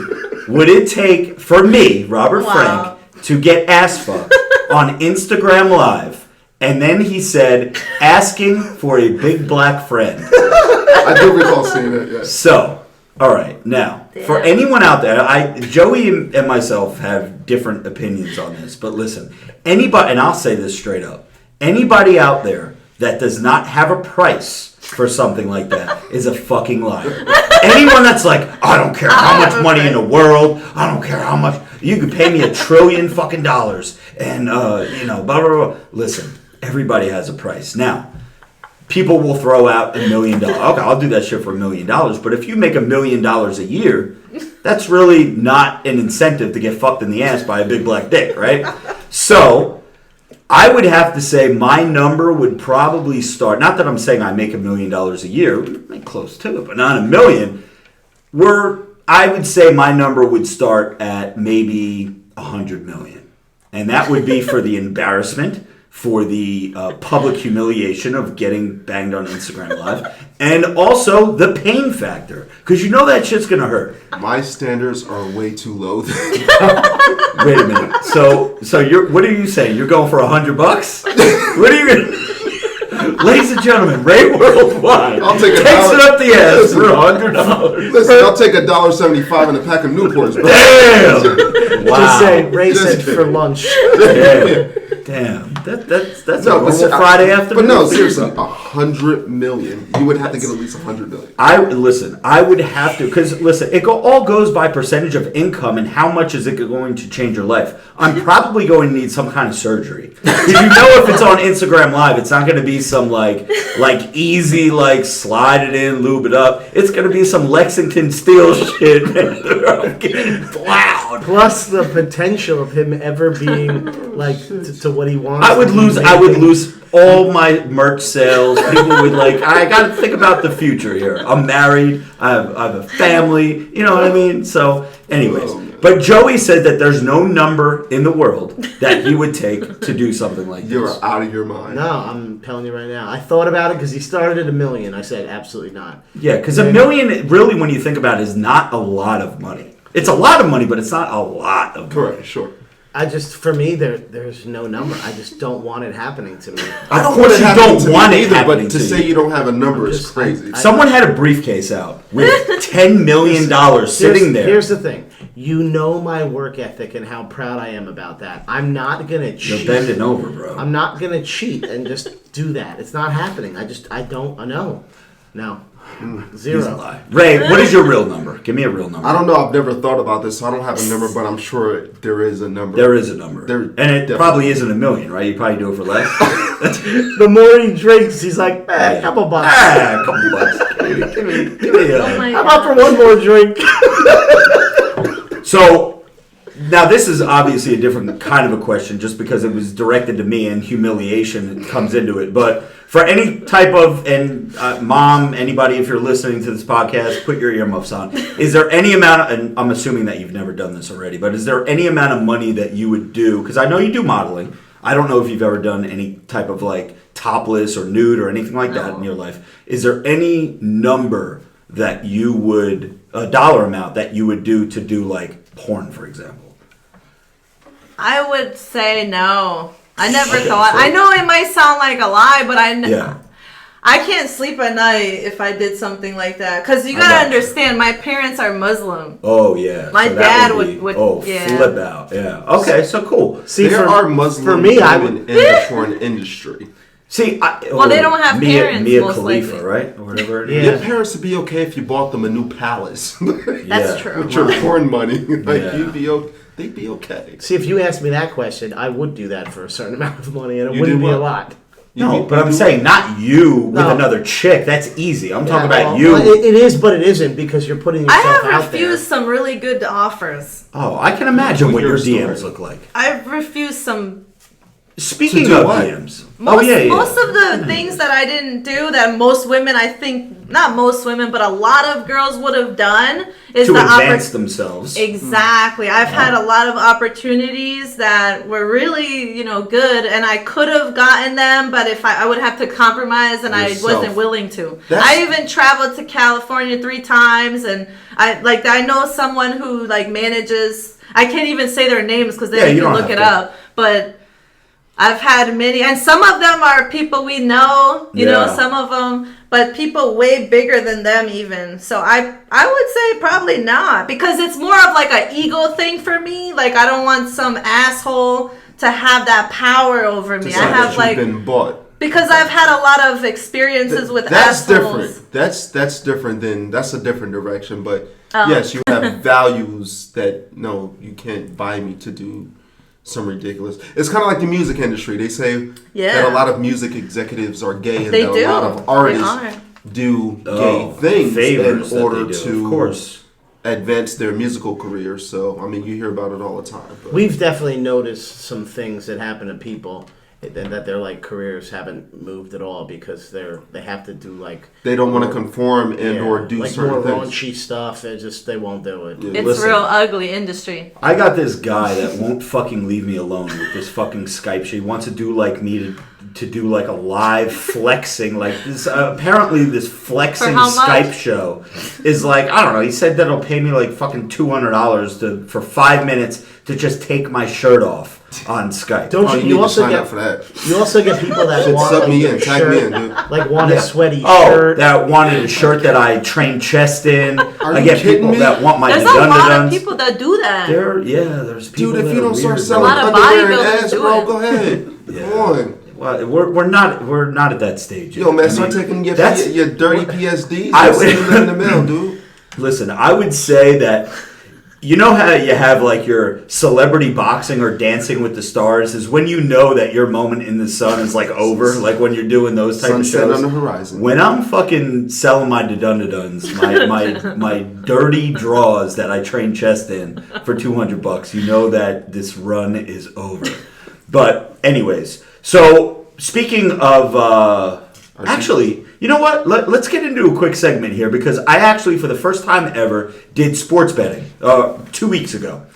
would it take for me, Robert Wow. Frank, to get ass fucked on Instagram Live? And then he said, asking for a big black friend. I do recall seeing that. Yes. So, all right, now for Damn. anyone out there, Joey and myself have different opinions on this, but listen, anybody, and I'll say this straight up, anybody out there that does not have a price for something like that is a fucking liar. Anyone that's like, I don't care how much money in the world, I don't care how much, you could pay me $1 trillion fucking dollars, and blah blah blah. Listen, everybody has a price. Now, people will throw out $1 million. Okay, I'll do that shit for $1 million. But if you make $1 million a year, that's really not an incentive to get fucked in the ass by a big black dick, right? So, I would have to say my number would probably start. Not that I'm saying I make $1 million a year, like close to it, but not $1 million. I would say my number would start at maybe $100 million, and that would be for the embarrassment, for the public humiliation of getting banged on Instagram Live, and also the pain factor, because you know that shit's gonna hurt. My standards are way too low. Wait a minute. So what are you saying? You're going for $100? What are you gonna? Ladies and gentlemen, Ray Worldwide I'll take takes it up the ass for $100. Listen, I'll take $1.75 and a pack of Newports. Bro. Damn! Wow. Just say, Ray Just- said for lunch. Damn. That's a No, normal but Friday afternoon. But no, seriously, $100 million. You would have to get at least $100 million. I would have to, because listen, it all goes by percentage of income and how much is it going to change your life. I'm probably going to need some kind of surgery. Because you know if it's on Instagram Live, it's not going to be some like easy, like slide it in, lube it up. It's going to be some Lexington Steel shit. I'm getting plowed. Plus the potential of him ever being like to what he wants. I would to be lose all my merch sales. People would I got to think about the future here. I'm married. I have a family. You know what I mean? So, anyways. But Joey said that there's no number in the world that he would take to do something like this. You're out of your mind. No, I'm telling you right now. I thought about it because he started at $1 million. I said absolutely not. Yeah, because $1 million, really, when you think about it, is not a lot of money. It's a lot of money, but it's not a lot of money. Correct, sure. For me, there's no number. I just don't want it happening to me. I don't Of course you happen don't to me want it either, happening but to to say you. you don't have a number is Just- crazy. Someone had a briefcase out with $10 million sitting there. Here's the thing. You know my work ethic and how proud I am about that. I'm not gonna You're cheat. bending over, bro. I'm not gonna cheat and just do that. It's not happening. I don't know. No. He's a 0. lie. Ray, what is your real number? Give me a real number. I don't know. I've never thought about this, so I don't have a number, but I'm sure there is a number. There is a number. There and it definitely probably isn't $1 million, right? You probably do it for less. The more he drinks, he's like, a couple bucks. Ah, a couple bucks. Give me Oh my How about for God. one more drink? So, now this is obviously a different kind of a question just because it was directed to me and humiliation comes into it. But for any type of, and mom, anybody, if you're listening to this podcast, put your earmuffs on. Is there any amount, and I'm assuming that you've never done this already, but is there any amount of money that you would do? Because I know you do modeling. I don't know if you've ever done any type of like topless or nude or anything like that in your life. Is there any number that you would, a dollar amount that you would do to do like porn, for example? I would say no. I never Okay, thought. so- I know it might sound like a lie, but Yeah. I can't sleep at night if I did something like that. Because you I gotta got you. understand, my parents are Muslim. Oh yeah. My that dad be- would- Oh, yeah. flip out. Yeah. Okay, so cool. See, there are Muslim for me, I women would. in the porn industry. See, Well, they don't have parents, Mia most Khalifa, likely. right, or whatever. It Yeah. is. Your parents would be okay if you bought them a new palace. That's Yeah. true. With your porn money, like Yeah. they'd be okay. See, if you asked me that question, I would do that for a certain amount of money, and it You wouldn't do be a what? lot. No, You but I'm do- saying not you with No. another chick. That's easy. I'm talking Yeah, about well, you. well, it is, but it isn't because you're putting I yourself have out there. refused some really good offers. Oh, I can imagine What's what your your DMs story? look like. I've refused some Speaking do of what? DMs. Most yeah. of the things that I didn't do that most women, I think, not most women, but a lot of girls would have done is To the advance themselves. Exactly. I've had a lot of opportunities that were really, good, and I could have gotten them, but if I would have to compromise, and Yourself. I wasn't willing to. That's- I even traveled to California 3 times, and I know someone who manages. I can't even say their names because then you can look it up, but. I've had many, and some of them are people we know, you know, some of them, but people way bigger than them even. So I would say probably not, because it's more of like an ego thing for me. Like, I don't want some asshole to have that power over me. I have been bought. Because I've had a lot of experiences with that's assholes. Different. That's different that's a different direction. But yes, you have values that no, you can't buy me to do some ridiculous. It's kind of like the music industry. They say that a lot of music executives are gay, and that a lot of artists do gay things in order to, of course, advance their musical careers. So, I mean, you hear about it all the time. But. We've definitely noticed some things that happen to people that their careers haven't moved at all because they have to do they don't want to conform and or do certain more things. raunchy stuff. They won't do it. Yeah. It's real ugly industry. I got this guy that won't fucking leave me alone with this fucking Skype shit. He wants to do me to do a live flexing this. Apparently, this flexing Skype show is I don't know. He said that he'll pay me fucking $200 for 5 minutes to just take my shirt off on Skype. Don't you also get for that? You also get people that want sub me in, shirt, tag me in, dude. Want a sweaty Oh, shirt. that wanted a shirt that I train chest in. Are I you get kidding people me? that want my There's a lot of people that do that. There's people. Dude, if that you don't are start weird. selling A lot of underwear and bodybuilders ass, do bro, it. go ahead. Yeah. Come on. Well, we're not at that stage yet. Yo, man, start taking your dirty PSDs and sending them in the mail, dude. Listen, I would say that you know how you have your celebrity boxing or Dancing with the Stars is when you know that your moment in the sun is over, when you're doing those type Sunset of shows. on the horizon. When I'm fucking selling my duns, my dirty draws that I train chest in for $200, you know that this run is over. But anyways, so speaking of actually, you know what? Let's get into a quick segment here because I actually, for the first time ever, did sports betting 2 weeks ago.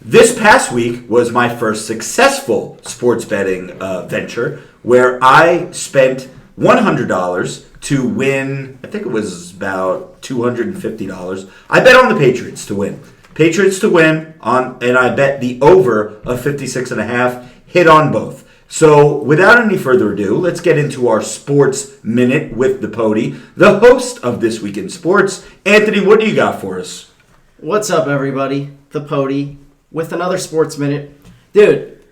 This past week was my first successful sports betting venture where I spent $100 to win, I think it was about $250. I bet on the Patriots to win. Patriots to win, and I bet the over of 56.5, hit on both. So, without any further ado, let's get into our Sports Minute with the Baddie, the host of This Week in Sports. Anthony, what do you got for us? What's up, everybody? The Baddie with another Sports Minute. Dude,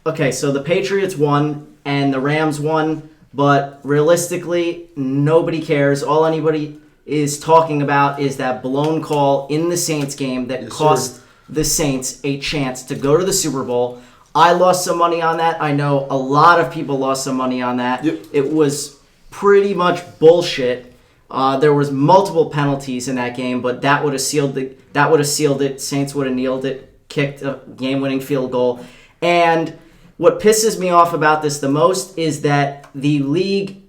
okay, so the Patriots won and the Rams won, but realistically, nobody cares. All anybody is talking about is that blown call in the Saints game that cost the Saints a chance to go to the Super Bowl. I lost some money on that. I know a lot of people lost some money on that. Yep. It was pretty much bullshit. There was multiple penalties in that game, but that would have sealed it. Saints would have kneeled it, kicked a game-winning field goal. And what pisses me off about this the most is that the league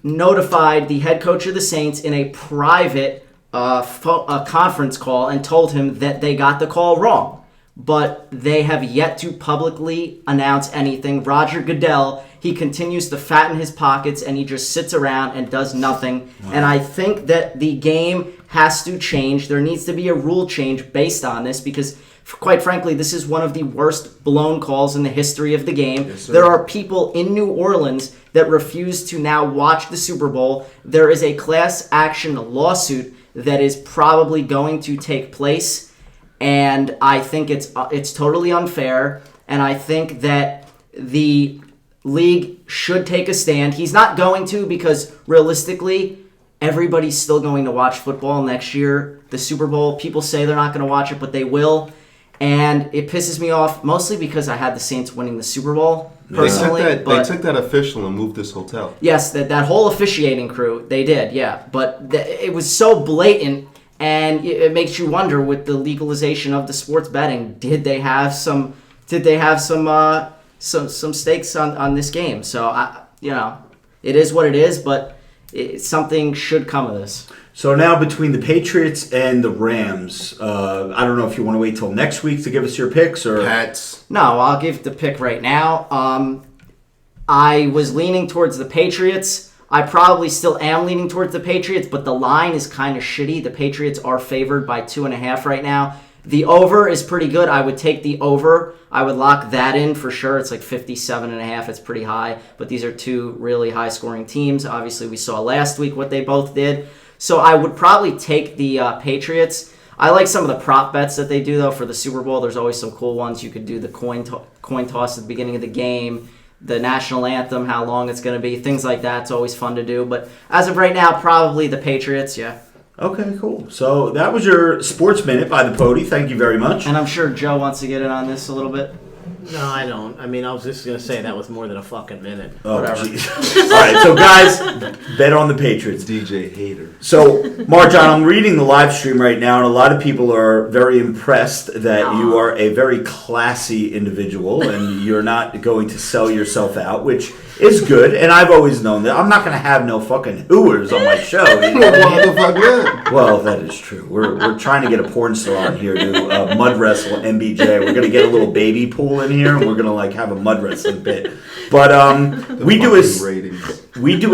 notified the head coach of the Saints in a private conference call and told him that they got the call wrong. But they have yet to publicly announce anything. Roger Goodell, he continues to fatten his pockets and he just sits around and does nothing. Wow. And I think that the game has to change. There needs to be a rule change based on this because, quite frankly, this is one of the worst blown calls in the history of the game. Yes, there are people in New Orleans that refuse to now watch the Super Bowl. There is a class action lawsuit that is probably going to take place. And I think it's totally unfair, and I think that the league should take a stand. He's not going to because realistically, everybody's still going to watch football next year. The Super Bowl, people say they're not going to watch it, but they will. And it pisses me off mostly because I had the Saints winning the Super Bowl personally. They took that official and moved this hotel. Yes, that whole officiating crew, they did, yeah. But it was so blatant. And it makes you wonder, with the legalization of the sports betting, did they have some some stakes on this game. So it is what it is, but something should come of this. So now between the Patriots and the Rams, I don't know if you want to wait till next week to give us your picks or Pats. No, I'll give the pick right now. I was leaning towards the Patriots. I probably still am leaning towards the Patriots, but the line is kind of shitty. The Patriots are favored by 2.5 right now. The over is pretty good. I would take the over. I would lock that in for sure. It's like 57.5. It's pretty high. But these are two really high-scoring teams. Obviously, we saw last week what they both did. So I would probably take the Patriots. I like some of the prop bets that they do, though, for the Super Bowl. There's always some cool ones. You could do the coin toss at the beginning of the game, the national anthem, how long it's going to be, things like that. It's always fun to do. But as of right now, probably the Patriots, yeah. Okay, cool. So that was your Sports Minute by the Pody. Thank you very much. And I'm sure Joe wants to get in on this a little bit. No, I don't. I mean, I was just going to say that was more than a fucking minute. Oh, jeez. All right, so guys, bet on the Patriots. DJ Hater. So, Marjan, I'm reading the live stream right now, and a lot of people are very impressed that you are a very classy individual and you're not going to sell yourself out, which is good. And I've always known that. I'm not going to have no fucking hooers on my show. You know what I mean? Well, that is true. We're trying to get a porn star on here to mud wrestle MBJ. We're going to get a little baby pool in here, and we're going to have a mud wrestling bit. But we do a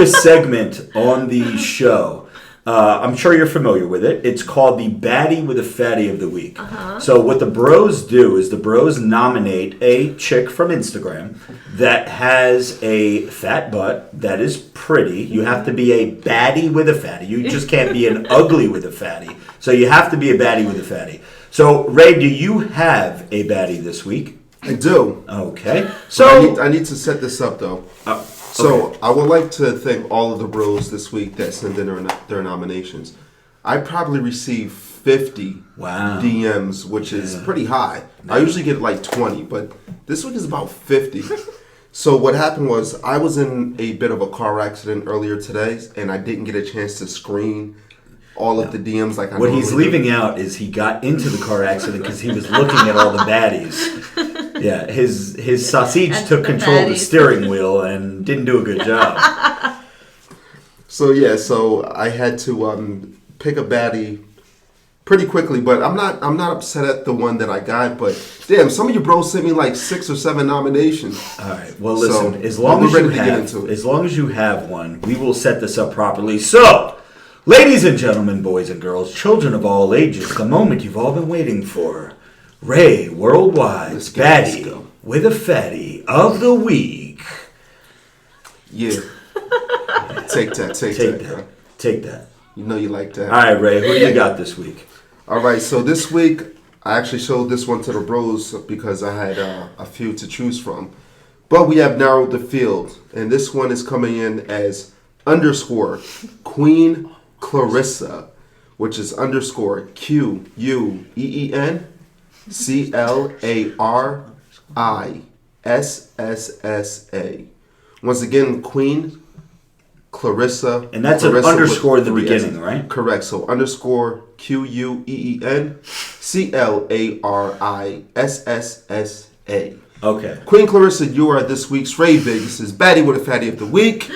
segment on the show. I'm sure you're familiar with it. It's called the Baddie with a Fatty of the Week. So what the bros do is the bros nominate a chick from Instagram that has a fat butt that is pretty. You have to be a baddie with a fatty. You just can't be an ugly with a fatty. So you have to be a baddie with a fatty. So, Ray, do you have a baddie this week? I do. Okay. So I need to set this up, though. So I would like to thank all of the bros this week that sent in their nominations. I probably received 50 DMs, which is pretty high. I usually get like 20, but this week is about 50. So what happened was I was in a bit of a car accident earlier today, and I didn't get a chance to screen all of the DMs like I What he's leaving do. out is he got into the car accident because he was looking at all the baddies. Yeah, his sausage took control of the steering wheel and didn't do a good job. So I had to pick a baddie pretty quickly, but I'm not upset at the one that I got. But damn, some of you bros sent me like 6 or 7 nominations. All right. Well, listen. As long as you have one, we will set this up properly. So, ladies and gentlemen, boys and girls, children of all ages, the moment you've all been waiting for. Ray Worldwide's Baddie with a Fatty of the Week. Yeah. Take that. Take that. You know you like that. All right, Ray, who do you got this week? All right, so this week I actually showed this one to the bros because I had a few to choose from. But we have narrowed the field, and this one is coming in as _ Queen Clarissa, which is _ QUEENCLARISSA. Once again, Queen Clarissa. And that's Clarissa an underscore at the beginning, S's. right? Correct. So _ QUEENCLARISSA. Okay. Queen Clarissa, you are this week's Ray Big. This is Baddie with a Fatty of the Week.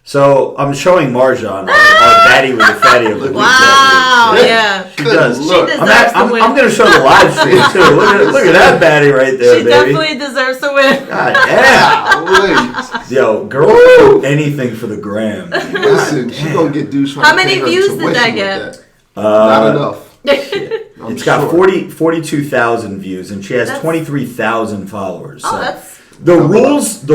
So I'm showing Marjan our Baddie with a Fatty of the Week. Wow, yeah. She does. Look, She I'm deserves to win. going to show the live stream too. Look at that Baddie right there, She baby. definitely deserves to win. God damn. Yo, girl, do anything for the gram. Man. Listen, she gonna get douche. How many views did that get? Not enough. It's got 42,000 views, and she has 23,000 followers. Oh, So that's... the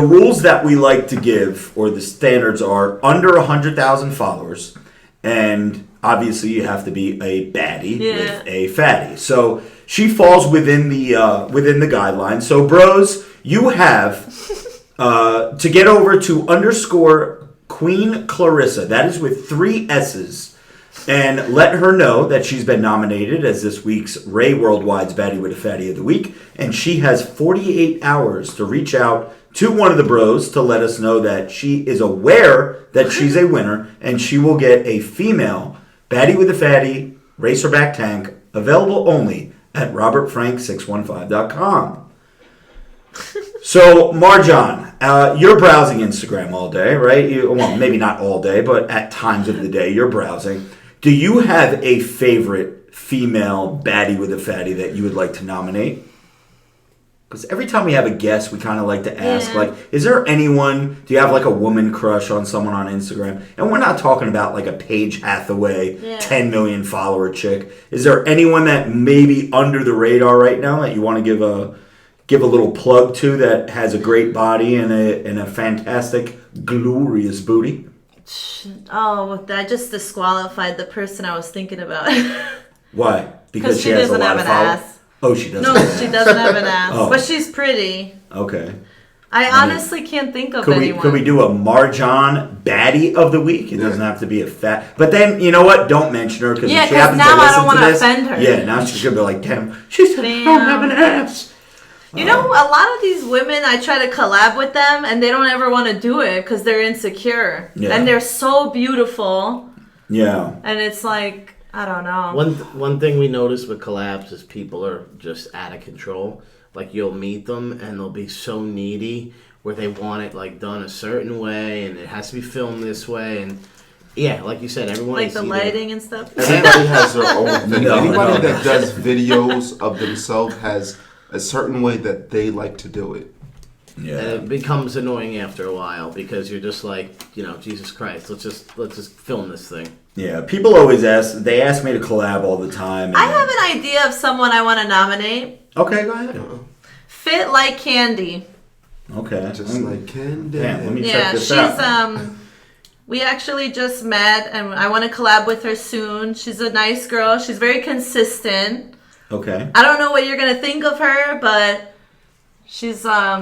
rules that we like to give, or the standards, are under 100,000 followers, and obviously you have to be a baddie with a fatty. So she falls within the guidelines. So bros, you have to get over to _ Queen Clarissa. That is with 3 S's. And let her know that she's been nominated as this week's Ray Worldwide's Baddie with a Fatty of the Week. And she has 48 hours to reach out to one of the bros to let us know that she is aware that she's a winner. And she will get a female Baddie with a Fatty Racerback tank, available only at robertfrank615.com. So, Marjan, you're browsing Instagram all day, right? Well, maybe not all day, but at times of the day you're browsing. Do you have a favorite female baddie with a fatty that you would like to nominate? Because every time we have a guest, we kind of like to ask, like, is there anyone, do you have like a woman crush on someone on Instagram? And we're not talking about like a Paige Hathaway, 10 million follower chick. Is there anyone that may be under the radar right now that you want to give a little plug to that has a great body and a fantastic, glorious booty? Oh, that just disqualified the person I was thinking about. Why? Because she doesn't have an ass. Oh, she doesn't. No, she doesn't have an ass, but she's pretty. Okay. I honestly can't think of anyone. Could we do a Marjan baddie of the week? It doesn't have to be a fat. But then, you know what? Don't mention her because if she happens to listen to this. Offend her. Yeah, now she's going to be like, damn, she said I don't have an ass. You know, a lot of these women, I try to collab with them, and they don't ever want to do it because they're insecure. Yeah. And they're so beautiful. Yeah. And it's like, I don't know. One thing we notice with collabs is people are just out of control. Like, you'll meet them, and they'll be so needy where they want it, like, done a certain way, and it has to be filmed this way, and... Yeah, like you said, everyone... Like the lighting and stuff? Everybody has their own thing. Anybody that does videos of themselves has a certain way that they like to do it. Yeah. And it becomes annoying after a while because you're just like, Jesus Christ, let's just film this thing. Yeah, people always ask me to collab all the time. I have an idea of someone I want to nominate. Okay, go ahead. Fit like Candy. Okay. Just like Candy. Damn, let me check this out. We actually just met, and I want to collab with her soon. She's a nice girl. She's very consistent. Okay. I don't know what you're gonna think of her, but she's I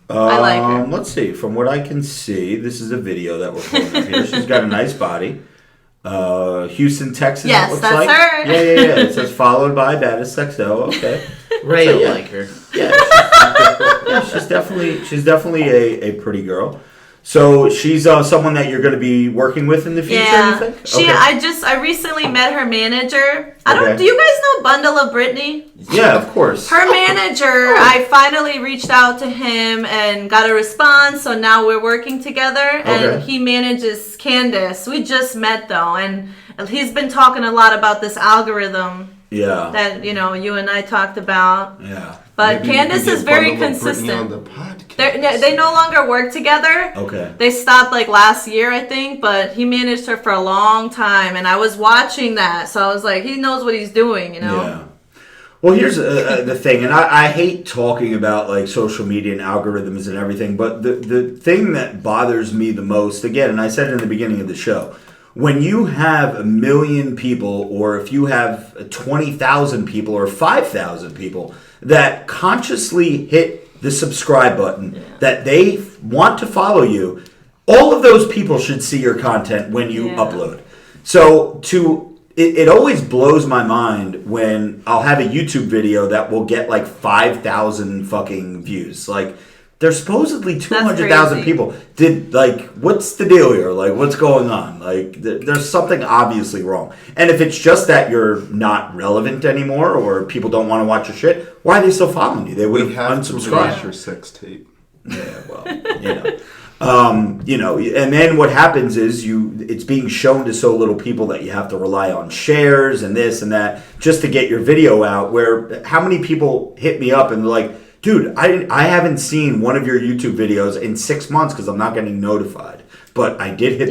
like her. Let's see. From what I can see, this is a video that we're pulling up here. She's got a nice body. Houston, Texas. Yes, it looks that's like. her. Yeah. It says followed by Baddie XO. Okay. Ray So, will like her. Yeah. She's definitely a pretty girl. So she's someone that you're going to be working with in the future. Yeah, you think? I recently met her manager. Do you guys know Bundle of Brittany? Yeah, of course. Her manager, I finally reached out to him and got a response. So now we're working together, and he manages Candace. We just met though, and he's been talking a lot about this algorithm. Yeah. That you and I talked about. Yeah. But Candace is very consistent. On the podcast. They no longer work together. Okay. They stopped like last year, I think, but he managed her for a long time, and I was watching that, so I was like, he knows what he's doing, Yeah. Well, here's the thing, and I hate talking about like social media and algorithms and everything, but the thing that bothers me the most, again, and I said it in the beginning of the show, when you have 1 million people, or if you have 20,000 people or 5,000 people that consciously hit the subscribe button, that they want to follow you, all of those people should see your content when you upload. So it always blows my mind when I'll have a YouTube video that will get like 5,000 fucking views. Like, there's supposedly 200,000 people. What's the deal here? Like, what's going on? Like, there's something obviously wrong. And if it's just that you're not relevant anymore, or people don't want to watch your shit, why are they still following you? They would have unsubscribed. Your sex tape. Yeah, well, and then what happens is it's being shown to so little people that you have to rely on shares and this and that just to get your video out. Where how many people hit me up and they're like, dude, I haven't seen one of your YouTube videos in 6 months because I'm not getting notified. But I did hit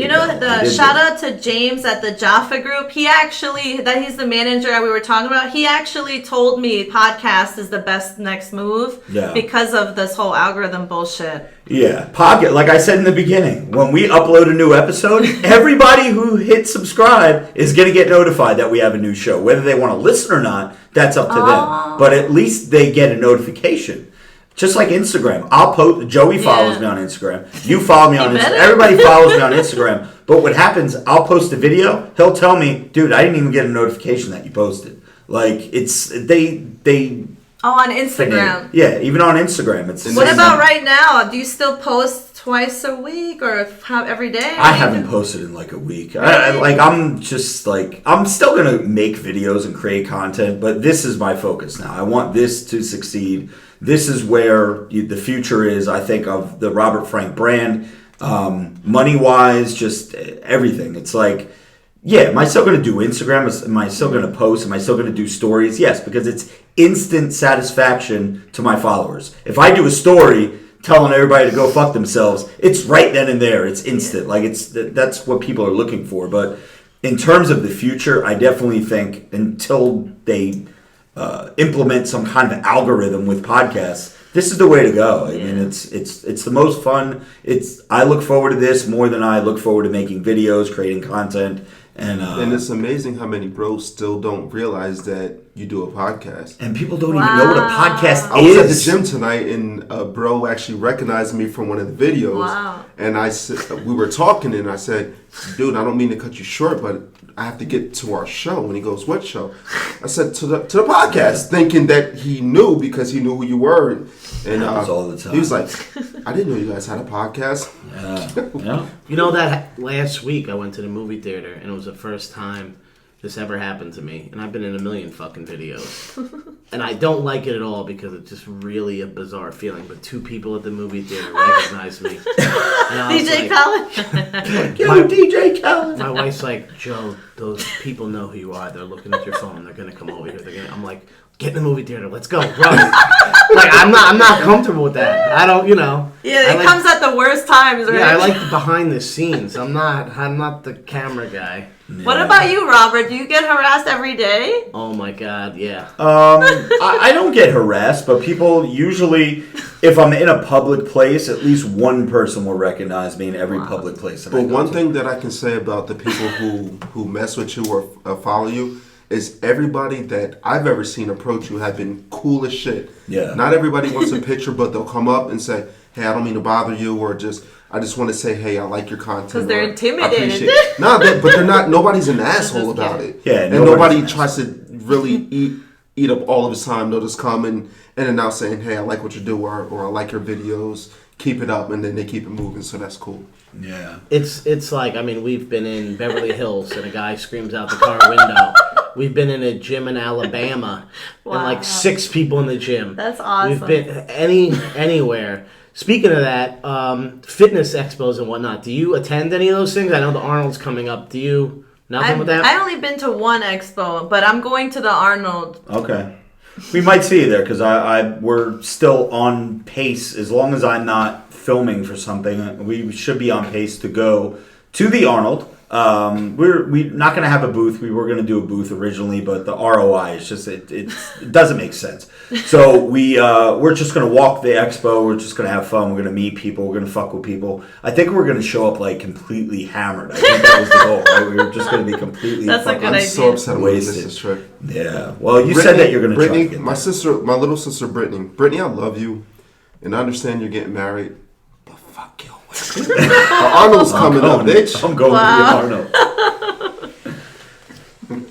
shout out to James at the Jaffa group. He's the manager we were talking about. He actually told me podcast is the best next move because of this whole algorithm bullshit. Yeah, podcast. Like I said in the beginning, when we upload a new episode, everybody who hits subscribe is going to get notified that we have a new show. Whether they want to listen or not, that's up to them. But at least they get a notification. Just like Instagram. I'll post. Joey follows me on Instagram. You follow me on Instagram. Everybody follows me on Instagram. But what happens, I'll post a video. He'll tell me, dude, I didn't even get a notification that you posted. Like, they on Instagram. Yeah, even on Instagram. What about right now? Do you still post twice a week or every day? I haven't posted in like a week. I'm still going to make videos and create content, but this is my focus now. I want this to succeed. this is where the future is, I think, of the Robert Frank brand. Money-wise, just everything. It's like, yeah, am I still going to do Instagram? Am I still going to post? Am I still going to do stories? Yes, because it's instant satisfaction to my followers. If I do a story telling everybody to go fuck themselves, it's right then and there. It's instant. Like, that's what people are looking for. But in terms of the future, I definitely think until they implement some kind of algorithm with podcasts, this is the way to go. I mean, it's the most fun. I look forward to this more than I look forward to making videos, creating content. And it's amazing how many bros still don't realize that you do a podcast. And people don't even know what a podcast I is. was at the gym tonight, and a bro actually recognized me from one of the videos. Wow. And I said, we were talking, and I said, dude, I don't mean to cut you short, but I have to get to our show. And he goes, what show? I said, to the podcast, thinking that he knew because he knew who you were. And happens all the time. He was like, I didn't know you guys had a podcast. Yeah. You know that last week I went to the movie theater and it was the first time this ever happened to me. And I've been in a million fucking videos. And I don't like it at all because it's just really a bizarre feeling. But two people at the movie theater recognized me. And I was DJ like, Khaled. DJ Khaled. my wife's like, Joe, those people know who you are. They're looking at your phone. They're going to come over here. I'm like, get in the movie theater. Let's go. Run. Like, I'm not comfortable with that. I don't, Yeah, it comes at the worst times, right? Yeah, I like the behind the scenes. I'm not the camera guy. What about you, Robert? Do you get harassed every day? Oh my God, yeah. I don't get harassed, but people usually, if I'm in a public place, at least one person will recognize me in every public place. That I But go one to. thing that I can say about the people who mess with you or follow you is everybody that I've ever seen approach you have been cool as shit. Yeah. Not everybody wants a picture, but they'll come up and say, hey, I don't mean to bother you, or I just want to say, hey, I like your content. Because they're or, intimidated. I appreciate but they're not, nobody's an asshole about it. Yeah, and nobody nobody's an tries to really eat up all of his time. They'll just come and announce saying, hey, I like what you do, or I like your videos, keep it up, and then they keep it moving, so that's cool. Yeah. It's like, I mean, we've been in Beverly Hills and a guy screams out the car window. We've been in a gym in Alabama and like 6 people in the gym. That's awesome. We've been anywhere. Speaking of that, fitness expos and whatnot, do you attend any of those things? I know the Arnold's coming up. Do you? Nothing with that? I only been to one expo, but I'm going to the Arnold. Okay. We might see you there because we're still on pace. As long as I'm not filming for something, we should be on pace to go to the Arnold. We're not going to have a booth. We were going to do a booth originally, but the ROI is just it doesn't make sense. So we're just going to walk the expo. We're just going to have fun. We're going to meet people. We're going to fuck with people. I think we're going to show up like completely hammered. I think that was the goal. Right? We were just going to be completely. That's a good I'm idea. so upset about Wasted. this trip. Yeah. Well, you said that you're going to try to Brittany, get my there. sister, my little sister Brittany. Brittany, I love you, and I understand you're getting married, but fuck your wife. Arnold's coming up, bitch. I'm going to the Arnold.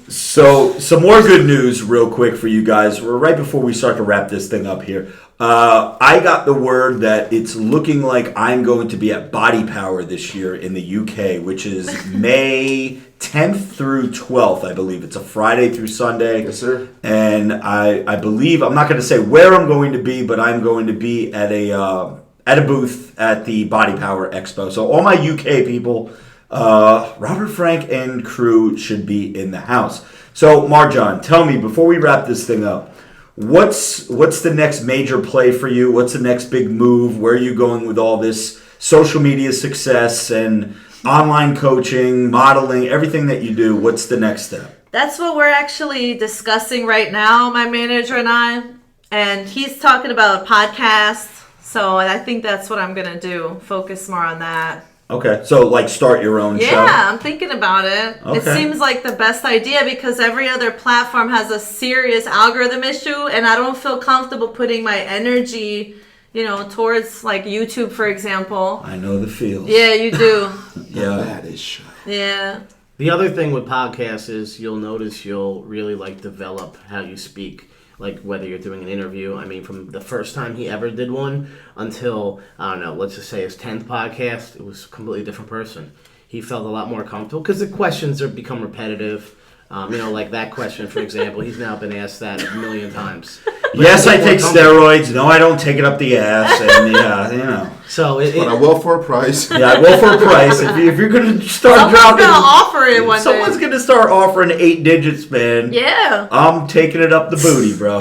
So, some more good news real quick for you guys. We're right before we start to wrap this thing up here. I got the word that it's looking like I'm going to be at Body Power this year in the UK, which is May 10th through 12th, I believe. It's a Friday through Sunday. Yes, sir. And I believe, I'm not going to say where I'm going to be, but I'm going to be at a booth at the Body Power Expo. So all my UK people, Robert Frank and crew should be in the house. So Marjan, tell me, before we wrap this thing up, what's the next major play for you? What's the next big move? Where are you going with all this social media success and online coaching, modeling, everything that you do? What's the next step? That's what we're actually discussing right now, my manager and I. And he's talking about a podcast. So I think that's what I'm going to do. Focus more on that. Okay, so like start your own show? Yeah, I'm thinking about it. Okay. It seems like the best idea because every other platform has a serious algorithm issue, and I don't feel comfortable putting my energy, towards like YouTube, for example. I know the feels. Yeah, you do. Yeah. That is show. Yeah. The other thing with podcasts is you'll notice you'll really like develop how you speak. Like whether you're doing an interview, I mean, from the first time he ever did one until, I don't know, let's just say his 10th podcast, it was a completely different person. He felt a lot more comfortable because the questions are become repetitive. Like that question, for example, he's now been asked that a million times. Yes, I take steroids. No, I don't take it up the ass. And yeah, you know. So but I will for a price. Yeah, I will for a price. If you're going to start Someone's dropping... gonna offer it one day. Someone's going to start offering 8 digits, man. Yeah. I'm taking it up the booty, bro.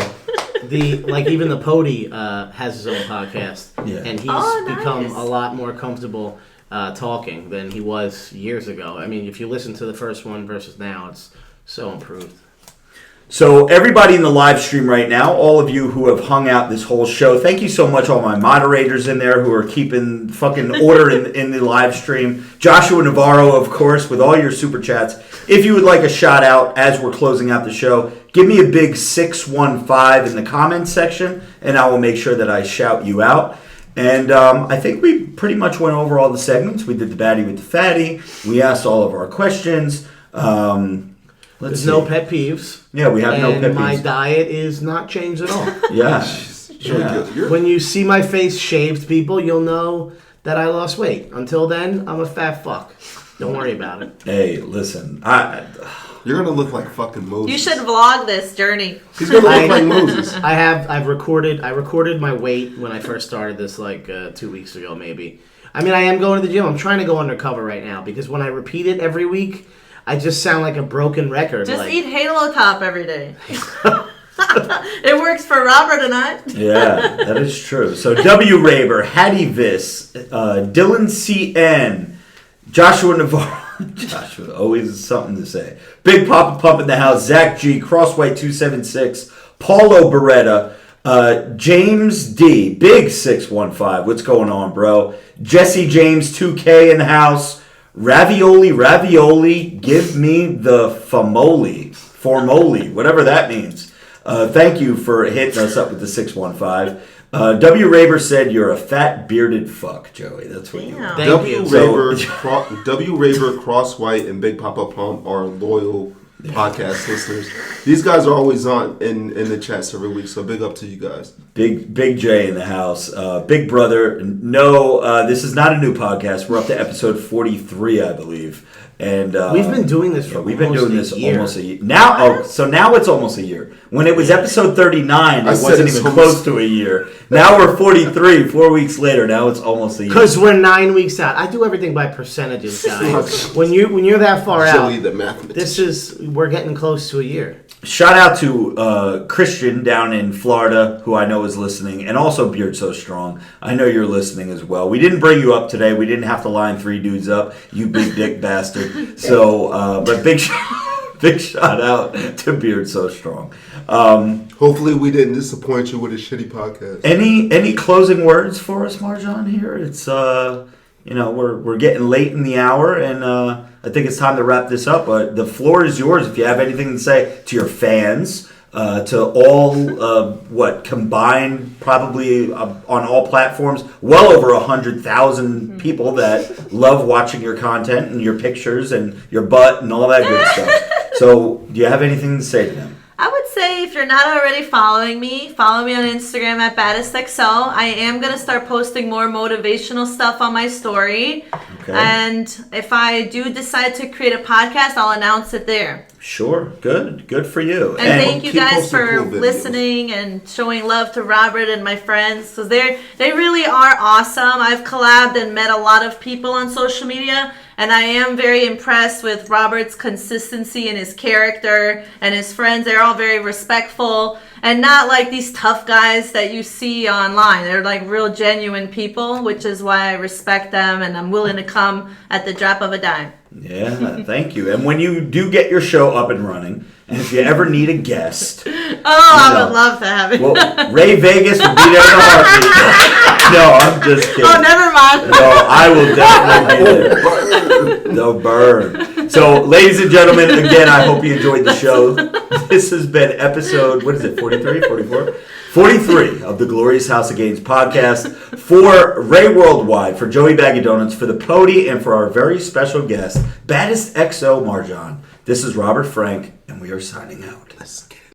Even the Pody has his own podcast, and he's become a lot more comfortable talking than he was years ago. I mean, if you listen to the first one versus now, it's so improved. So everybody in the live stream right now, all of you who have hung out this whole show, thank you so much, all my moderators in there who are keeping fucking order in the live stream. Joshua Navarro, of course, with all your super chats. If you would like a shout out as we're closing out the show, give me a big 615 in the comments section, and I will make sure that I shout you out. And I think we pretty much went over all the segments. We did the Baddie with the Fatty. We asked all of our questions. There's no pet peeves. Yeah, we have no pet peeves. And my diet is not changed at all. Yeah. When you see my face shaved, people, you'll know that I lost weight. Until then, I'm a fat fuck. Don't worry about it. Hey, listen. You're gonna look like fucking Moses. You should vlog this journey. He's gonna look like Moses. I recorded my weight when I first started this 2 weeks ago, maybe. I mean, I am going to the gym. I'm trying to go undercover right now because when I repeat it every week, I just sound like a broken record. Just eat Halo Top every day. It works for Robert and I. Yeah, that is true. So W. Raber, Hattie Viss, Dylan C.N., Joshua Navarro. Joshua, always something to say. Big Papa Pump in the house, Zach G, Crosswhite 276, Paulo Beretta, James D, Big 615. What's going on, bro? Jesse James 2K in the house. Ravioli, give me the formoli, whatever that means. Thank you for hitting us up with the 615. W. Raber said you're a fat bearded fuck, Joey. That's what you are. W. Raber, Crosswhite, and Big Papa Pump are loyal podcast listeners. These guys are always on in the chats every week, so big up to you guys. Big J in the house. Big brother. No, this is not a new podcast. We're up to episode 43, I believe. And we've been doing this for almost a year. Now it's almost a year. When it was episode 39, it wasn't even close to a year. Now we're 43, 4 weeks later. Now it's almost a year. Because we're 9 weeks out. I do everything by percentages, guys. when you're that far out, we're getting close to a year. Shout out to Christian down in Florida, who I know is listening, and also Beard So Strong. I know you're listening as well. We didn't bring you up today. We didn't have to line 3 dudes up, you big dick bastard. So, but big shout out to Beard So Strong. Hopefully we didn't disappoint you with a shitty podcast. Any closing words for us, Marjan, here? It's, we're getting late in the hour, and I think it's time to wrap this up. But the floor is yours if you have anything to say to your fans, to all, combined, probably on all platforms, well over 100,000 people that love watching your content and your pictures and your butt and all that good stuff. So do you have anything to say to them? I would say if you're not already following me, follow me on Instagram at BaddestXO. I am going to start posting more motivational stuff on my story. Okay. And if I do decide to create a podcast, I'll announce it there. Sure. Good for you. And thank you guys for listening and showing love to Robert and my friends. Because they really are awesome. I've collabed and met a lot of people on social media. And I am very impressed with Robert's consistency in his character and his friends. They're all very respectful and not like these tough guys that you see online. They're like real genuine people, which is why I respect them and I'm willing to come at the drop of a dime. Yeah, thank you. And when you do get your show up and running, and if you ever need a guest... I would love to have it. Well, Ray Vegas will be there in a heartbeat. No, I'm just kidding. Oh, never mind. No, I will definitely be there. No, burn. So, ladies and gentlemen, again, I hope you enjoyed the show. This has been episode, 43, 44? 43 of the Glorious House of Gainz podcast. For Ray Worldwide, for Joey Baggy Donuts, for the Pody, and for our very special guest, Baddest XO Marjan. This is Robert Frank, and we are signing out.